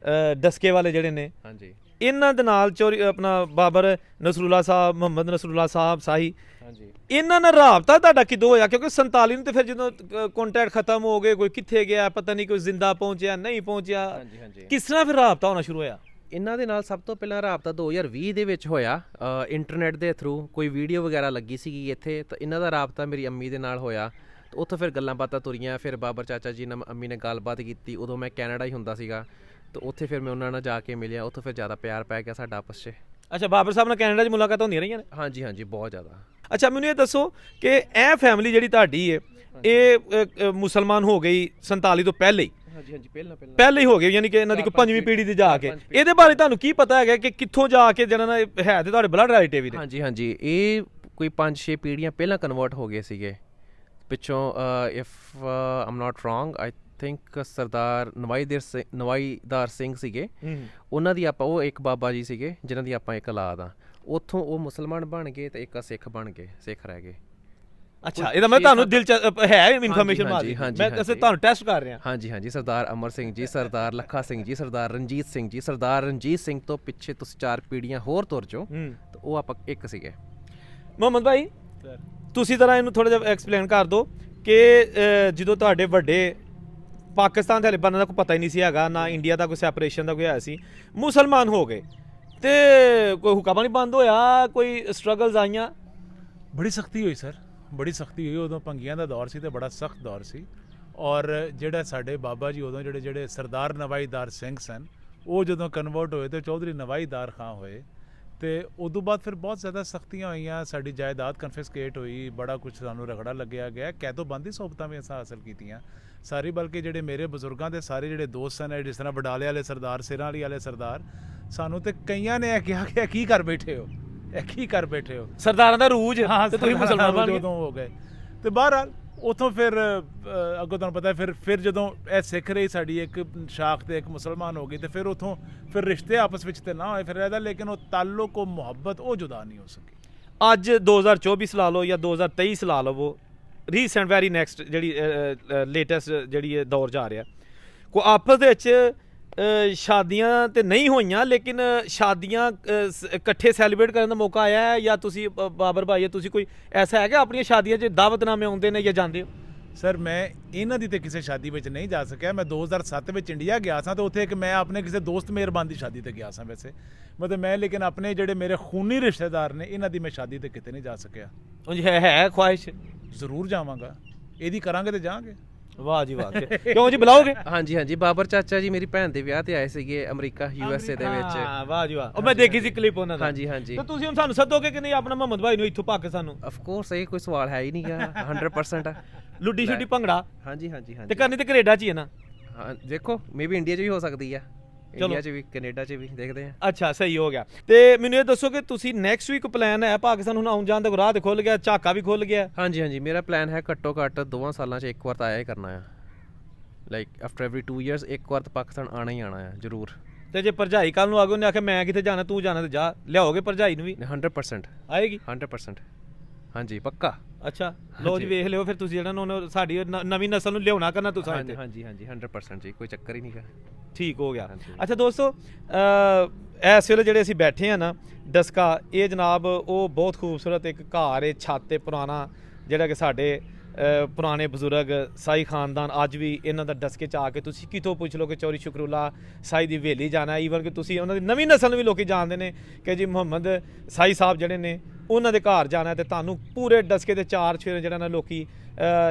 C: ਡਸਕੇ ਵਾਲੇ ਜਿਹੜੇ ਨੇ, ਹਾਂਜੀ, ਇਹਨਾਂ ਦੇ ਨਾਲ ਆਪਣਾ ਬਾਬਰ ਨਸਰੁੱਲਾ ਸਾਹਿਬ, ਮੁਹੰਮਦ ਨਸਰੁੱਲਾ ਸਾਹਿਬ ਸਾਈ, ਹਾਂਜੀ, ਇਹਨਾਂ ਨਾਲ ਰਾਬਤਾ ਤੁਹਾਡਾ ਕਿਦੋਂ ਹੋਇਆ? ਕਿਉਂਕਿ 47 ਨੂੰ ਤੇ ਫਿਰ ਜਦੋਂ ਕੰਟੈਕਟ ਖਤਮ ਹੋ ਗਏ, ਕੋਈ ਕਿੱਥੇ ਗਿਆ ਪਤਾ ਨਹੀਂ, ਕੋਈ ਜ਼ਿੰਦਾ ਪਹੁੰਚਿਆ ਨਹੀਂ ਪਹੁੰਚਿਆ, ਹਾਂਜੀ ਹਾਂਜੀ, ਕਿਸ ਤਰ੍ਹਾਂ ਫਿਰ ਰਾਬਤਾ ਹੋਣਾ ਸ਼ੁਰੂ ਹੋਇਆ?
D: ਇਹਨਾਂ ਦੇ ਨਾਲ ਸਭ ਤੋਂ ਪਹਿਲਾਂ ਰਾਬਤਾ 2020 ਦੇ ਵਿੱਚ ਹੋਇਆ, ਇੰਟਰਨੈਟ ਦੇ ਥਰੂ। ਕੋਈ ਵੀਡੀਓ ਵਗੈਰਾ ਲੱਗੀ ਸੀਗੀ ਇੱਥੇ, ਤਾਂ ਇਹਨਾਂ ਦਾ ਰਾਬਤਾ ਮੇਰੀ ਅੰਮੀ ਦੇ ਨਾਲ ਹੋਇਆ। ਤਾਂ ਉੱਥੋਂ ਫਿਰ ਗੱਲਾਂ ਬਾਤਾਂ ਤੁਰੀਆਂ, ਫਿਰ ਬਾਬਰ ਚਾਚਾ ਜੀ ਨਾਲ ਅੰਮੀ ਨੇ ਗੱਲਬਾਤ ਕੀਤੀ। ਉਦੋਂ ਮੈਂ ਕੈਨੇਡਾ ਹੀ ਹੁੰਦਾ ਸੀਗਾ, ਤਾਂ ਉੱਥੇ ਫਿਰ ਮੈਂ ਉਹਨਾਂ ਨਾਲ ਜਾ ਕੇ ਮਿਲਿਆ, ਉੱਥੋਂ ਫਿਰ ਜ਼ਿਆਦਾ ਪਿਆਰ ਪੈ ਗਿਆ ਸਾਡਾ ਆਪਸ 'ਚ।
C: ਅੱਛਾ ਬਾਬਰ ਸਾਹਿਬ ਨਾਲ ਕੈਨੇਡਾ 'ਚ ਮੁਲਾਕਾਤ ਹੁੰਦੀਆਂ ਰਹੀਆਂ ਨੇ?
D: ਹਾਂਜੀ ਹਾਂਜੀ, ਬਹੁਤ ਜ਼ਿਆਦਾ।
C: ਅੱਛਾ ਮੈਨੂੰ ਇਹ ਦੱਸੋ ਕਿ ਇਹ ਫੈਮਿਲੀ ਜਿਹੜੀ ਤੁਹਾਡੀ ਹੈ, ਇਹ ਮੁਸਲਮਾਨ ਹੋ ਗਈ 47 ਤੋਂ ਪਹਿਲੇ ਹੀ?
D: ਹਾਂਜੀ ਹਾਂਜੀ,
C: ਪਹਿਲੇ ਹੀ ਹੋ ਗਏ, ਯਾਨੀ ਕਿ ਇਹਨਾਂ ਦੀ ਕੋਈ 5ਵੀਂ ਪੀੜ੍ਹੀ ਤੇ ਜਾ ਕੇ। ਇਹਦੇ ਬਾਰੇ ਤੁਹਾਨੂੰ ਕੀ ਪਤਾ ਹੈਗਾ ਕਿ ਕਿੱਥੋਂ ਜਾ ਕੇ ਜਿਹੜਾ ਨਾ ਹੈ ਤੇ ਤੁਹਾਡੇ ਬਲੱਡ ਰਿਲੇਟਿਵ ਹੀ ਨੇ?
D: ਹਾਂਜੀ ਹਾਂਜੀ, ਇਹ ਕੋਈ 5-6 ਪੀੜ੍ਹੀਆਂ ਪਹਿਲਾਂ ਕਨਵਰਟ ਹੋ ਗਏ ਸੀਗੇ ਪਿੱਛੋਂ। If I'm not wrong, I think Sardar ਨਵਾਈਦਾਰ ਸਿੰਘ ਸੀਗੇ, ਉਹਨਾਂ ਦੀ ਆਪਾਂ, ਉਹ ਇੱਕ ਬਾਬਾ ਜੀ ਸੀਗੇ ਜਿਨ੍ਹਾਂ ਦੀ ਆਪਾਂ ਇੱਕ ਔਲਾਦ ਆ। ਉੱਥੋਂ ਉਹ ਮੁਸਲਮਾਨ ਬਣ ਗਏ ਤੇ ਇੱਕ ਸਿੱਖ ਬਣ ਗਏ, ਸਿੱਖ ਰਹਿ ਗਏ।
C: ਅੱਛਾ ਇਹਦਾ ਮੈਂ ਤੁਹਾਨੂੰ ਦਿਲਚਸਪ ਹੈ ਇਨਫੋਰਮੇਸ਼ਨ ਮਾਰੀ, ਮੈਂ ਅਸੀਂ ਤੁਹਾਨੂੰ ਟੈਸਟ ਕਰ ਰਿਹਾ।
D: ਹਾਂਜੀ ਹਾਂਜੀ, ਸਰਦਾਰ ਅਮਰ ਸਿੰਘ ਜੀ, ਸਰਦਾਰ ਲੱਖਾ ਸਿੰਘ ਜੀ, ਸਰਦਾਰ ਰਣਜੀਤ ਸਿੰਘ ਜੀ। ਸਰਦਾਰ ਰਣਜੀਤ ਸਿੰਘ ਤੋਂ ਪਿੱਛੇ ਤੁਸੀਂ 4 ਪੀੜ੍ਹੀਆਂ ਹੋਰ ਤੁਰ ਜਾਓ, ਤਾਂ ਉਹ ਆਪਾਂ ਇੱਕ ਸੀਗੇ।
C: ਮੁਹੰਮਦ ਭਾਈ ਤੁਸੀਂ ਜ਼ਰਾ ਇਹਨੂੰ ਥੋੜਾ ਜਿਹਾ ਐਕਸਪਲੇਨ ਕਰ ਦਿਓ ਕਿ ਜਦੋਂ ਤੁਹਾਡੇ ਵੱਡੇ ਪਾਕਿਸਤਾਨ ਦੇ ਹਲੇ ਬਣਨ ਦਾ ਕੋਈ ਪਤਾ ਹੀ ਨਹੀਂ ਸੀ ਹੈਗਾ, ਨਾ ਇੰਡੀਆ ਦਾ ਕੋਈ ਸੈਪਰੇਸ਼ਨ ਦਾ ਕੋਈ ਹੋਇਆ ਸੀ, ਮੁਸਲਮਾਨ ਹੋ ਗਏ ਤੇ ਕੋਈ ਹੁਕਮ ਨਹੀਂ ਬੰਦ ਹੋਇਆ, ਕੋਈ ਸਟਰਗਲਸ ਆਈਆਂ?
B: ਬੜੀ ਸਖਤੀ ਹੋਈ ਸਰ, ਬੜੀ ਸਖਤੀ ਹੋਈ। ਉਦੋਂ ਭੰਗੀਆਂ ਦਾ ਦੌਰ ਸੀ ਤੇ ਬੜਾ ਸਖਤ ਦੌਰ ਸੀ। ਔਰ ਜਿਹੜਾ ਸਾਡੇ ਬਾਬਾ ਜੀ ਉਦੋਂ ਜਿਹੜੇ ਸਰਦਾਰ ਨਵਾਈਦਾਰ ਸਿੰਘ ਸਨ, ਉਹ ਜਦੋਂ ਕਨਵਰਟ ਹੋਏ ਤੇ ਚੌਧਰੀ ਨਵਾਈਦਾਰ ਖਾਂ ਹੋਏ, ਤੇ ਉਦੋਂ ਬਾਅਦ ਫਿਰ ਬਹੁਤ ਜ਼ਿਆਦਾ ਸਖਤੀਆਂ ਹੋਈਆਂ। ਸਾਡੀ ਜਾਇਦਾਦ ਕਨਫਿਸਕੇਟ ਹੋਈ, ਬੜਾ ਕੁਝ ਸਾਨੂੰ ਰਗੜਾ ਲੱਗਿਆ ਗਿਆ, ਕੈਦੋਬੰਦੀ ਸਹੂਲਤਾਂ ਵੀ ਅਸਾਂ ਹਾਸਲ ਕੀਤੀਆਂ ਸਾਰੀ। ਬਲਕਿ ਜਿਹੜੇ ਮੇਰੇ ਬਜ਼ੁਰਗਾਂ ਦੇ ਸਾਰੇ ਜਿਹੜੇ ਦੋਸਤ ਸਨ, ਜਿਸ ਤਰ੍ਹਾਂ ਬਡਾਲੇ ਵਾਲੇ ਸਰਦਾਰ, ਸਿਰਾਂ ਵਾਲੇ ਸਰਦਾਰ, ਸਾਨੂੰ ਤੇ ਕਈਆਂ ਨੇ ਇਹ ਕਿਹਾ ਕਿ ਇਹ ਕੀ ਕਰ ਬੈਠੇ ਹੋ, ਇਹ ਕੀ ਕਰ ਬੈਠੇ ਹੋ,
C: ਸਰਦਾਰਾਂ ਦਾ ਰੂਜ ਤੇ ਤੁਸੀਂ ਮੁਸਲਮਾਨ ਬਣ ਗਏ।
B: ਉਦੋਂ ਹੋ ਗਏ ਤੇ ਬਹਰਹਾਲ ਉੱਥੋਂ ਫਿਰ ਅੱਗੋਂ ਤੁਹਾਨੂੰ ਪਤਾ ਫਿਰ ਜਦੋਂ ਇਹ ਸਿੱਖ ਰਹੀ ਸਾਡੀ ਇੱਕ ਸ਼ਾਖ ਤੇ ਇੱਕ ਮੁਸਲਮਾਨ ਹੋ ਗਈ, ਤੇ ਫਿਰ ਉੱਥੋਂ ਫਿਰ ਰਿਸ਼ਤੇ ਆਪਸ ਵਿੱਚ ਤੇ ਨਾ ਹੋਏ ਫਿਰ ਇਹਦਾ, ਲੇਕਿਨ ਉਹ ਤਾਲੁਕ, ਉਹ ਮੁਹੱਬਤ, ਉਹ ਜੁਦਾ ਨਹੀਂ ਹੋ ਸਕੀ।
C: ਅੱਜ 2024 ਲਾ ਲਓ ਜਾਂ 2023 ਲਾ ਲਓ, ਰੀਸੈਂਟ ਵੈਰੀ ਨੈਕਸਟ ਜਿਹੜੀ ਲੇਟੈਸਟ ਜਿਹੜੀ ਦੌਰ ਜਾ ਰਿਹਾ, ਕੋਈ ਆਪਸ ਦੇ ਵਿੱਚ ਸ਼ਾਦੀਆਂ ਤੇ ਨਹੀਂ ਹੋਈਆਂ ਲੇਕਿਨ ਸ਼ਾਦੀਆਂ ਇਕੱਠੇ ਸੈਲੀਬ੍ਰੇਟ ਕਰਨ ਦਾ ਮੌਕਾ ਆਇਆ ਹੈ ਜਾਂ ਤੁਸੀਂ ਬਾਬਰ ਭਾਈ ਤੁਸੀਂ ਕੋਈ ਐਸਾ ਹੈ ਕਿ ਆਪਣੀਆਂ ਸ਼ਾਦੀਆਂ 'ਚ ਦਾਵਤਨਾਮੇ ਆਉਂਦੇ ਨੇ ਜਾਂ ਜਾਂਦੇ ਹੋ?
B: ਸਰ ਮੈਂ ਇਹਨਾਂ ਦੀ ਤੇ ਕਿਸੇ ਸ਼ਾਦੀ ਵਿੱਚ ਨਹੀਂ ਜਾ ਸਕਿਆ। ਮੈਂ 2007 ਵਿੱਚ ਇੰਡੀਆ ਗਿਆ ਸਾਂ ਤੇ ਉੱਥੇ ਇੱਕ ਮੈਂ ਆਪਣੇ ਕਿਸੇ ਦੋਸਤ ਮਿਹਰਬਾਨ ਦੀ ਸ਼ਾਦੀ ਤੇ ਗਿਆ ਸਾਂ ਵੈਸੇ, ਮਤਲਬ ਮੈਂ ਲੇਕਿਨ ਆਪਣੇ ਜਿਹੜੇ ਮੇਰੇ ਖੂਨੀ ਰਿਸ਼ਤੇਦਾਰ ਨੇ ਇਹਨਾਂ ਦੀ ਮੈਂ ਸ਼ਾਦੀ ਤੇ ਕਿਤੇ ਨਹੀਂ ਜਾ ਸਕਿਆ।
C: ਉਂਝ ਹੈ ਖੁਆਇਸ਼?
B: ਜ਼ਰੂਰ ਜਾਵਾਂਗਾ, ਇਹਦੀ ਕਰਾਂਗੇ ਤੇ ਜਾਵਾਂਗੇ।
C: ਵਾਹ ਜੀ ਵਾਹ। ਕਿਉਂ ਜੀ ਬੁਲਾਓਗੇ?
D: ਹਾਂਜੀ ਹਾਂਜੀ, ਬਾਬਰ ਚਾਚਾ ਜੀ ਮੇਰੀ ਭੈਣ ਦੇ ਵਿਆਹ ਤੇ ਆਏ ਸੀਗੇ ਅਮਰੀਕਾ USA ਦੇ ਵਿੱਚ।
C: ਹਾਂ ਵਾਹ ਜੀ ਵਾਹ, ਉਹ ਮੈਂ ਦੇਖੀ ਸੀ ਕਲਿੱਪ ਉਹਨਾਂ ਦਾ।
D: ਹਾਂਜੀ ਹਾਂਜੀ,
C: ਤੇ ਤੁਸੀਂ ਹੁਣ ਸਾਨੂੰ ਸੱਦੋਗੇ ਕਿ ਨਹੀਂ ਆਪਣਾ ਮੁਹੰਮਦ ਭਾਈ ਨੂੰ ਇੱਥੋਂ ਪਾ ਕੇ ਸਾਨੂੰ?
D: ਆਫ ਕੋਰਸ ਇਹ ਕੋਈ ਸਵਾਲ ਹੈ ਹੀ ਨਹੀਂਗਾ, 100%।
C: ਲੁੱਡੀ ਛੁੱਡੀ ਭੰਗੜਾ
D: ਹਾਂਜੀ ਹਾਂਜੀ
C: ਤੇ
D: ਹਾਂਜੀ,
C: ਕਰਨੀ ਤੇ ਕੈਨੇਡਾ 'ਚ ਹੀ ਹੈ ਨਾ?
D: ਹਾਂ ਦੇਖੋ ਮੇਬੀ ਇੰਡੀਆ 'ਚ ਵੀ ਹੋ ਸਕਦੀ ਆ, ਇੰਡੀਆ 'ਚ ਵੀ ਕੈਨੇਡਾ 'ਚ ਵੀ ਦੇਖਦੇ ਆ।
C: ਅੱਛਾ ਸਹੀ ਹੋ ਗਿਆ। ਤੇ ਮੈਨੂੰ ਇਹ ਦੱਸੋ ਕਿ ਤੁਸੀਂ ਨੈਕਸਟ ਵੀਕ ਪਲਾਨ ਹੈ ਪਾਕਿਸਤਾਨ ਹੁਣ ਆਉਣ ਜਾਣ ਦਾ ਰਾਹ ਤੇ ਖੁੱਲ ਗਿਆ, ਝਾਕਾ ਵੀ ਖੁੱਲ ਗਿਆ?
D: ਹਾਂਜੀ ਹਾਂਜੀ, ਮੇਰਾ ਪਲਾਨ ਹੈ ਘੱਟੋ ਘੱਟ 2 ਸਾਲਾਂ 'ਚ ਇੱਕ ਵਾਰ ਤਾਂ ਆਇਆ ਹੀ ਕਰਨਾ ਆ, ਲਾਈਕ ਆਫਟਰ ਐਵਰੀ 2 ਇਅਰਸ ਇੱਕ ਵਾਰ ਤਾਂ ਪਾਕਿਸਤਾਨ ਆਣਾ ਹੀ ਆਣਾ ਆ ਜ਼ਰੂਰ।
C: ਤੇ ਜੇ ਭਰਜਾਈ ਕੱਲ ਨੂੰ ਆ ਗਈ ਉਹਨੇ ਆਖਿਆ ਮੈਂ ਕਿਤੇ ਜਾਣਾ ਤੂੰ ਜਾਣਾ ਤੇ ਜਾ, ਲਿਆਓਗੇ ਭਰਜਾਈ ਨੂੰ ਵੀ?
D: 100%
C: ਆਏਗੀ?
D: 100%, ਹਾਂਜੀ ਪੱਕਾ।
C: ਅੱਛਾ ਲੋ ਜੀ ਵੇਖ ਲਿਓ ਫਿਰ ਤੁਸੀਂ ਜਿਹੜਾ ਉਹਨੂੰ ਸਾਡੀ ਨਵੀਂ ਨਸਲ ਨੂੰ ਲਿਆਉਣਾ ਕਰਨਾ ਤੁਸੀਂ
D: ਹਾਂਜੀ ਹਾਂਜੀ ਹਾਂਜੀ 100% ਜੀ, ਕੋਈ ਚੱਕਰ ਹੀ ਨਹੀਂਗਾ।
C: ਠੀਕ ਹੋ ਗਿਆ।
D: ਹਾਂਜੀ।
C: ਅੱਛਾ ਦੋਸਤੋ ਇਸ ਵੇਲੇ ਜਿਹੜੇ ਅਸੀਂ ਬੈਠੇ ਆ ਨਾ ਡਸਕਾ, ਇਹ ਜਨਾਬ ਉਹ ਬਹੁਤ ਖੂਬਸੂਰਤ ਇੱਕ ਘਰ ਹੈ ਛੱਤ ਤੇ ਪੁਰਾਣਾ, ਜਿਹੜਾ ਕਿ ਸਾਡੇ ਪੁਰਾਣੇ ਬਜ਼ੁਰਗ ਸਾਈ ਖਾਨਦਾਨ ਅੱਜ ਵੀ ਇਹਨਾਂ ਦਾ ਡਸਕੇ 'ਚ ਆ ਕੇ ਤੁਸੀਂ ਕਿਤੋਂ ਪੁੱਛ ਲਓ ਕਿ ਚੌਰੀ ਸ਼ੁਕਰੁੱਲਾ ਸਾਈ ਦੀ ਹਵੇਲੀ ਜਾਣਾ, ਈਵਨ ਕਿ ਤੁਸੀਂ ਉਹਨਾਂ ਦੀ ਨਵੀਂ ਨਸਲ ਨੂੰ ਵੀ ਲੋਕੀ ਜਾਣਦੇ ਨੇ ਕਿ ਜੀ ਮੁਹੰਮਦ ਸਾਈ ਸਾਹਿਬ ਜਿਹੜੇ ਨੇ ਉਹਨਾਂ ਦੇ ਘਰ ਜਾਣਾ ਤੇ ਤੁਹਾਨੂੰ ਪੂਰੇ ਡਸਕੇ ਦੇ 4 ਚਫੇਰੇ ਜਿਹੜਾ ਨਾ ਲੋਕੀ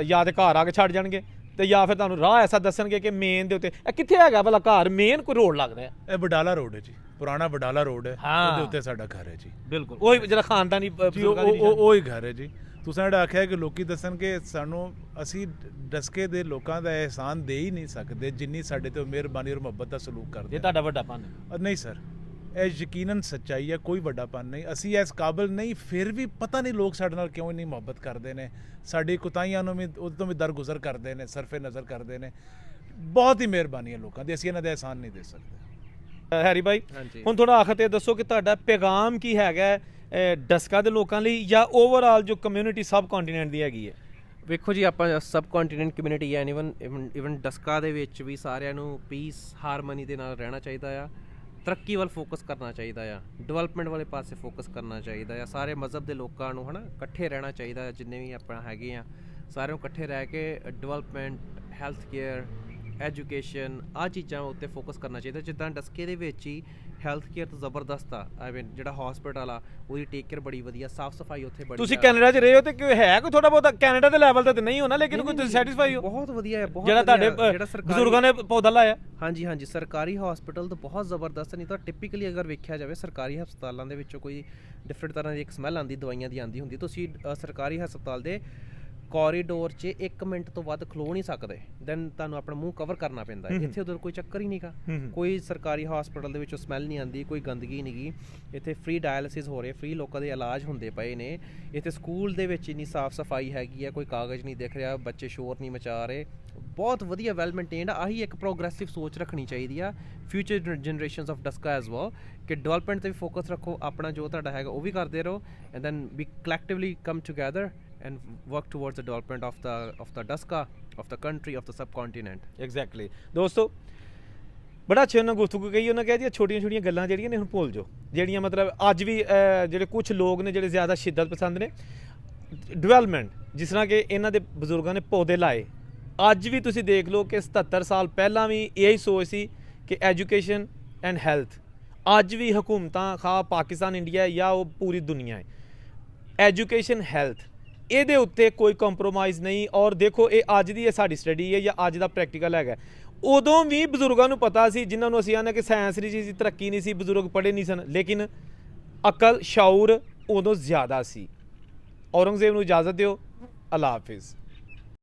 C: ਜਾਂ ਤੇ ਘਰ ਆ ਕੇ ਛੱਡ ਜਾਣਗੇ ਤੇ ਜਾਂ ਫਿਰ ਤੁਹਾਨੂੰ ਰਾਹ ਐਸਾ ਦੱਸਣਗੇ ਕਿ ਮੇਨ ਦੇ ਉੱਤੇ ਇਹ ਕਿੱਥੇ ਹੈਗਾ ਭਲਾ ਘਰ, ਮੇਨ ਕੋਈ ਰੋਡ ਲੱਗਦਾ ਹੈ?
B: ਇਹ ਵਡਾਲਾ ਰੋਡ ਹੈ ਜੀ, ਪੁਰਾਣਾ ਵਡਾਲਾ ਰੋਡ ਹੈ,
C: ਹਾਂ।
B: ਉਹਦੇ ਉੱਤੇ ਸਾਡਾ ਘਰ ਹੈ ਜੀ।
C: ਬਿਲਕੁਲ ਉਹੀ ਜਿਹੜਾ ਖਾਨਦਾਨੀ
B: ਜੀ ਉਹ ਹੀ ਘਰ ਹੈ ਜੀ। ਤੁਸੀਂ ਜਿਹੜਾ ਆਖਿਆ ਕਿ ਲੋਕੀ ਦੱਸਣ ਕਿ ਸਾਨੂੰ ਅਸੀਂ ਡਸਕੇ ਦੇ ਲੋਕਾਂ ਦਾ ਅਹਿਸਾਨ ਦੇ ਹੀ ਨਹੀਂ ਸਕਦੇ ਜਿੰਨੀ ਸਾਡੇ ਤੇ ਮਿਹਰਬਾਨੀ ਔਰ ਮੁਹੱਬਤ ਦਾ ਸਲੂਕ ਕਰਦੇ।
C: ਇਹ ਤੁਹਾਡਾ ਵੱਡਾ ਪਨ ਹੈ?
B: ਨਹੀਂ ਸਰ, ਇਹ ਯਕੀਨਨ ਸੱਚਾਈ ਹੈ, ਕੋਈ ਵੱਡਾਪਨ ਨਹੀਂ। ਅਸੀਂ ਇਸ ਕਾਬਿਲ ਨਹੀਂ, ਫਿਰ ਵੀ ਪਤਾ ਨਹੀਂ ਲੋਕ ਸਾਡੇ ਨਾਲ ਕਿਉਂ ਇੰਨੀ ਮੁਹੱਬਤ ਕਰਦੇ ਨੇ, ਸਾਡੀ ਕੁਤਾਹੀਆਂ ਨੂੰ ਵੀ ਉਹਦੇ ਤੋਂ ਵੀ ਦਰਗੁਜ਼ਰ ਕਰਦੇ ਨੇ, ਸਰਫੇ ਨਜ਼ਰ ਕਰਦੇ ਨੇ। ਬਹੁਤ ਹੀ ਮਿਹਰਬਾਨੀ ਹੈ ਲੋਕਾਂ ਦੀ, ਅਸੀਂ ਇਹਨਾਂ ਦਾ ਅਹਿਸਾਨ ਨਹੀਂ ਦੇ ਸਕਦੇ।
C: ਹੈਰੀ ਭਾਈ
D: ਹਾਂਜੀ।
C: ਹੁਣ ਥੋੜਾ ਆਖਰ ਤੇ ਦੱਸੋ ਕਿ ਤੁਹਾਡਾ ਪੈਗਾਮ ਕੀ ਹੈਗਾ ਡਸਕਾ ਦੇ ਲੋਕਾਂ ਲਈ ਜਾਂ ਓਵਰਆਲ ਜੋ ਕਮਿਊਨਿਟੀ ਸਬ ਕੰਟੀਨੈਂਟ ਦੀ ਹੈਗੀ ਹੈ?
D: ਵੇਖੋ ਜੀ ਆਪਾਂ subcontinent community and even Daska ਦੇ ਵਿੱਚ ਵੀ ਸਾਰਿਆਂ ਨੂੰ ਪੀਸ ਹਾਰਮਨੀ ਦੇ ਨਾਲ ਰਹਿਣਾ ਚਾਹੀਦਾ ਆ, ਤਰੱਕੀ ਵੱਲ ਫੋਕਸ ਕਰਨਾ ਚਾਹੀਦਾ ਆ, ਡਿਵੈਲਪਮੈਂਟ ਵਾਲੇ ਪਾਸੇ ਫੋਕਸ ਕਰਨਾ ਚਾਹੀਦਾ ਆ, ਸਾਰੇ ਮਜ਼ਹਬ ਦੇ ਲੋਕਾਂ ਨੂੰ ਹਨਾ ਇਕੱਠੇ ਰਹਿਣਾ ਚਾਹੀਦਾ, ਜਿੰਨੇ ਵੀ ਆਪਾਂ ਹੈਗੇ ਆ ਸਾਰਿਆਂ ਨੂੰ ਇਕੱਠੇ ਰਹਿ ਕੇ ਡਿਵੈਲਪਮੈਂਟ, ਹੈਲਥ ਕੇਅਰ, ਐਜੂਕੇਸ਼ਨ ਆਹ ਚੀਜ਼ਾਂ ਉੱਤੇ ਫੋਕਸ ਕਰਨਾ ਚਾਹੀਦਾ। ਜਿੱਦਾਂ ਡਸਕੇ ਦੇ ਵਿੱਚ ਹੀ ਹੈਲਥ ਕੇਅਰ ਤਾਂ ਜ਼ਬਰਦਸਤ ਆ, ਆਈ ਮੀਨ ਜਿਹੜਾ ਹਸਪੀਟਲ ਆ ਉਹਦੀ ਟੇਕ ਕੇਅਰ ਬੜੀ ਵਧੀਆ, ਸਾਫ ਸਫਾਈ ਉੱਥੇ ਬੜੀ।
C: ਤੁਸੀਂ ਕੈਨੇਡਾ 'ਚ ਰਹੇ ਹੋ ਤੇ ਕੋਈ ਹੈ ਕੋਈ ਥੋੜਾ ਬਹੁਤਾ ਕੈਨੇਡਾ ਦੇ ਲੈਵਲ ਤੇ ਨਹੀਂ ਹੋਣਾ ਲੇਕਿਨ ਕੋਈ ਤੁਸੀਂ ਸੈਟੀਸਫਾਈ ਹੋ?
D: ਬਹੁਤ ਵਧੀਆ ਹੈ, ਬਹੁਤ
C: ਜਿਹੜਾ ਤੁਹਾਡੇ
D: ਜਿਹੜਾ
C: ਬਜ਼ੁਰਗਾਂ ਨੇ ਪੌਦਾ ਲਾਇਆ?
D: ਹਾਂਜੀ ਹਾਂਜੀ, ਸਰਕਾਰੀ ਹਸਪੀਟਲ ਤਾਂ ਬਹੁਤ ਜ਼ਬਰਦਸਤ। ਨਹੀਂ ਤਾਂ ਟਿਪੀਕਲੀ ਅਗਰ ਵੇਖਿਆ ਜਾਵੇ ਸਰਕਾਰੀ ਹਸਪਤਾਲਾਂ ਦੇ ਵਿੱਚੋਂ ਕੋਈ ਡਿਫਰੈਂਟ ਤਰ੍ਹਾਂ ਦੀ ਇੱਕ ਸਮੈਲ ਆਉਂਦੀ ਦਵਾਈਆਂ ਦੀ ਆਉਂਦੀ ਹੁੰਦੀ, ਤੁਸੀਂ ਸਰਕਾਰੀ ਹਸਪਤਾਲ ਦੇ ਕੋਰੀਡੋਰ 'ਚ 1 ਮਿੰਟ ਤੋਂ ਵੱਧ ਖਲੋ ਨਹੀਂ ਸਕਦੇ, ਦੈਨ ਤੁਹਾਨੂੰ ਆਪਣਾ ਮੂੰਹ ਕਵਰ ਕਰਨਾ ਪੈਂਦਾ। ਇੱਥੇ ਉਧਰ ਕੋਈ ਚੱਕਰ ਹੀ ਨਹੀਂਗਾ, ਕੋਈ ਸਰਕਾਰੀ ਹਸਪੀਟਲ ਦੇ ਵਿੱਚੋਂ ਸਮੈਲ ਨਹੀਂ ਆਉਂਦੀ, ਕੋਈ ਗੰਦਗੀ ਨਹੀਂਗੀ। ਇੱਥੇ ਫ੍ਰੀ ਡਾਇਲਿਸਿਸ ਹੋ ਰਹੇ, ਫ੍ਰੀ ਲੋਕਾਂ ਦੇ ਇਲਾਜ ਹੁੰਦੇ ਪਏ ਨੇ। ਇੱਥੇ ਸਕੂਲ ਦੇ ਵਿੱਚ ਇੰਨੀ ਸਾਫ਼ ਸਫਾਈ ਹੈਗੀ ਆ, ਕੋਈ ਕਾਗਜ਼ ਨਹੀਂ ਦਿਖ ਰਿਹਾ, ਬੱਚੇ ਸ਼ੋਰ ਨਹੀਂ ਮਚਾ ਰਹੇ, ਬਹੁਤ ਵਧੀਆ ਵੈਲ ਮੇਨਟੇਨਡ। ਆਹੀ ਇੱਕ ਪ੍ਰੋਗਰੈਸਿਵ ਸੋਚ ਰੱਖਣੀ ਚਾਹੀਦੀ ਆ future generations of Daska as well, ਕਿ ਡਿਵੈਲਪਮੈਂਟ 'ਤੇ ਵੀ ਫੋਕਸ ਰੱਖੋ, ਆਪਣਾ ਜੋ ਤੁਹਾਡਾ ਹੈਗਾ ਉਹ ਵੀ ਕਰਦੇ ਰਹੋ, and then we collectively come together and work towards the development of the Daska, of the country, of the subcontinent.
C: Exactly. ਦੋਸਤੋ ਬੜਾ ਅੱਛਾ ਉਹਨਾਂ ਗੁਫ਼ਤਗੂ ਕਹੀ, ਉਹਨਾਂ ਕਹਿ ਦਿਆ ਛੋਟੀਆਂ ਛੋਟੀਆਂ ਗੱਲਾਂ ਜਿਹੜੀਆਂ ਨੇ ਹੁਣ ਭੁੱਲ ਜਾਓ, ਜਿਹੜੀਆਂ ਮਤਲਬ ਅੱਜ ਵੀ ਜਿਹੜੇ ਕੁਝ ਲੋਕ ਨੇ ਜਿਹੜੇ ਜ਼ਿਆਦਾ ਸ਼ਿੱਦਤ ਪਸੰਦ ਨੇ। ਡਿਵੈਲਪਮੈਂਟ ਜਿਸ ਤਰ੍ਹਾਂ ਕਿ ਇਹਨਾਂ ਦੇ ਬਜ਼ੁਰਗਾਂ ਨੇ ਪੌਦੇ ਲਾਏ, ਅੱਜ ਵੀ ਤੁਸੀਂ ਦੇਖ ਲਓ ਕਿ 77 ਸਾਲ ਪਹਿਲਾਂ ਵੀ ਇਹੀ ਸੋਚ ਸੀ ਕਿ ਐਜੂਕੇਸ਼ਨ ਐਂਡ ਹੈਲਥ। ਅੱਜ ਵੀ ਹਕੂਮਤਾਂ ਖਾ ਪਾਕਿਸਤਾਨ ਇੰਡੀਆ ਜਾਂ ਉਹ ਪੂਰੀ ਦੁਨੀਆ ਹੈ, ਐਜੂਕੇਸ਼ਨ ਹੈਲਥ ਇਹਦੇ ਉੱਤੇ ਕੋਈ ਕੰਪਰੋਮਾਈਜ਼ ਨਹੀਂ। ਔਰ ਦੇਖੋ ਇਹ ਅੱਜ ਦੀ ਇਹ ਸਾਡੀ ਸਟੱਡੀ ਹੈ ਜਾਂ ਅੱਜ ਦਾ ਪ੍ਰੈਕਟੀਕਲ ਹੈਗਾ। ਉਦੋਂ ਵੀ ਬਜ਼ੁਰਗਾਂ ਨੂੰ ਪਤਾ ਸੀ, ਜਿਨ੍ਹਾਂ ਨੂੰ ਅਸੀਂ ਆਨੇ ਕਿ ਸਾਇੰਸ ਦੀ ਚੀਜ਼ ਦੀ ਤਰੱਕੀ ਨਹੀਂ ਸੀ, ਬਜ਼ੁਰਗ ਪੜ੍ਹੇ ਨਹੀਂ ਸਨ, ਲੇਕਿਨ ਅਕਲ ਸ਼ਾਉਰ ਉਦੋਂ ਜ਼ਿਆਦਾ ਸੀ। ਔਰੰਗਜ਼ੇਬ ਨੂੰ ਇਜਾਜ਼ਤ ਦਿਓ। ਅੱਲਾ ਹਾਫਿਜ਼।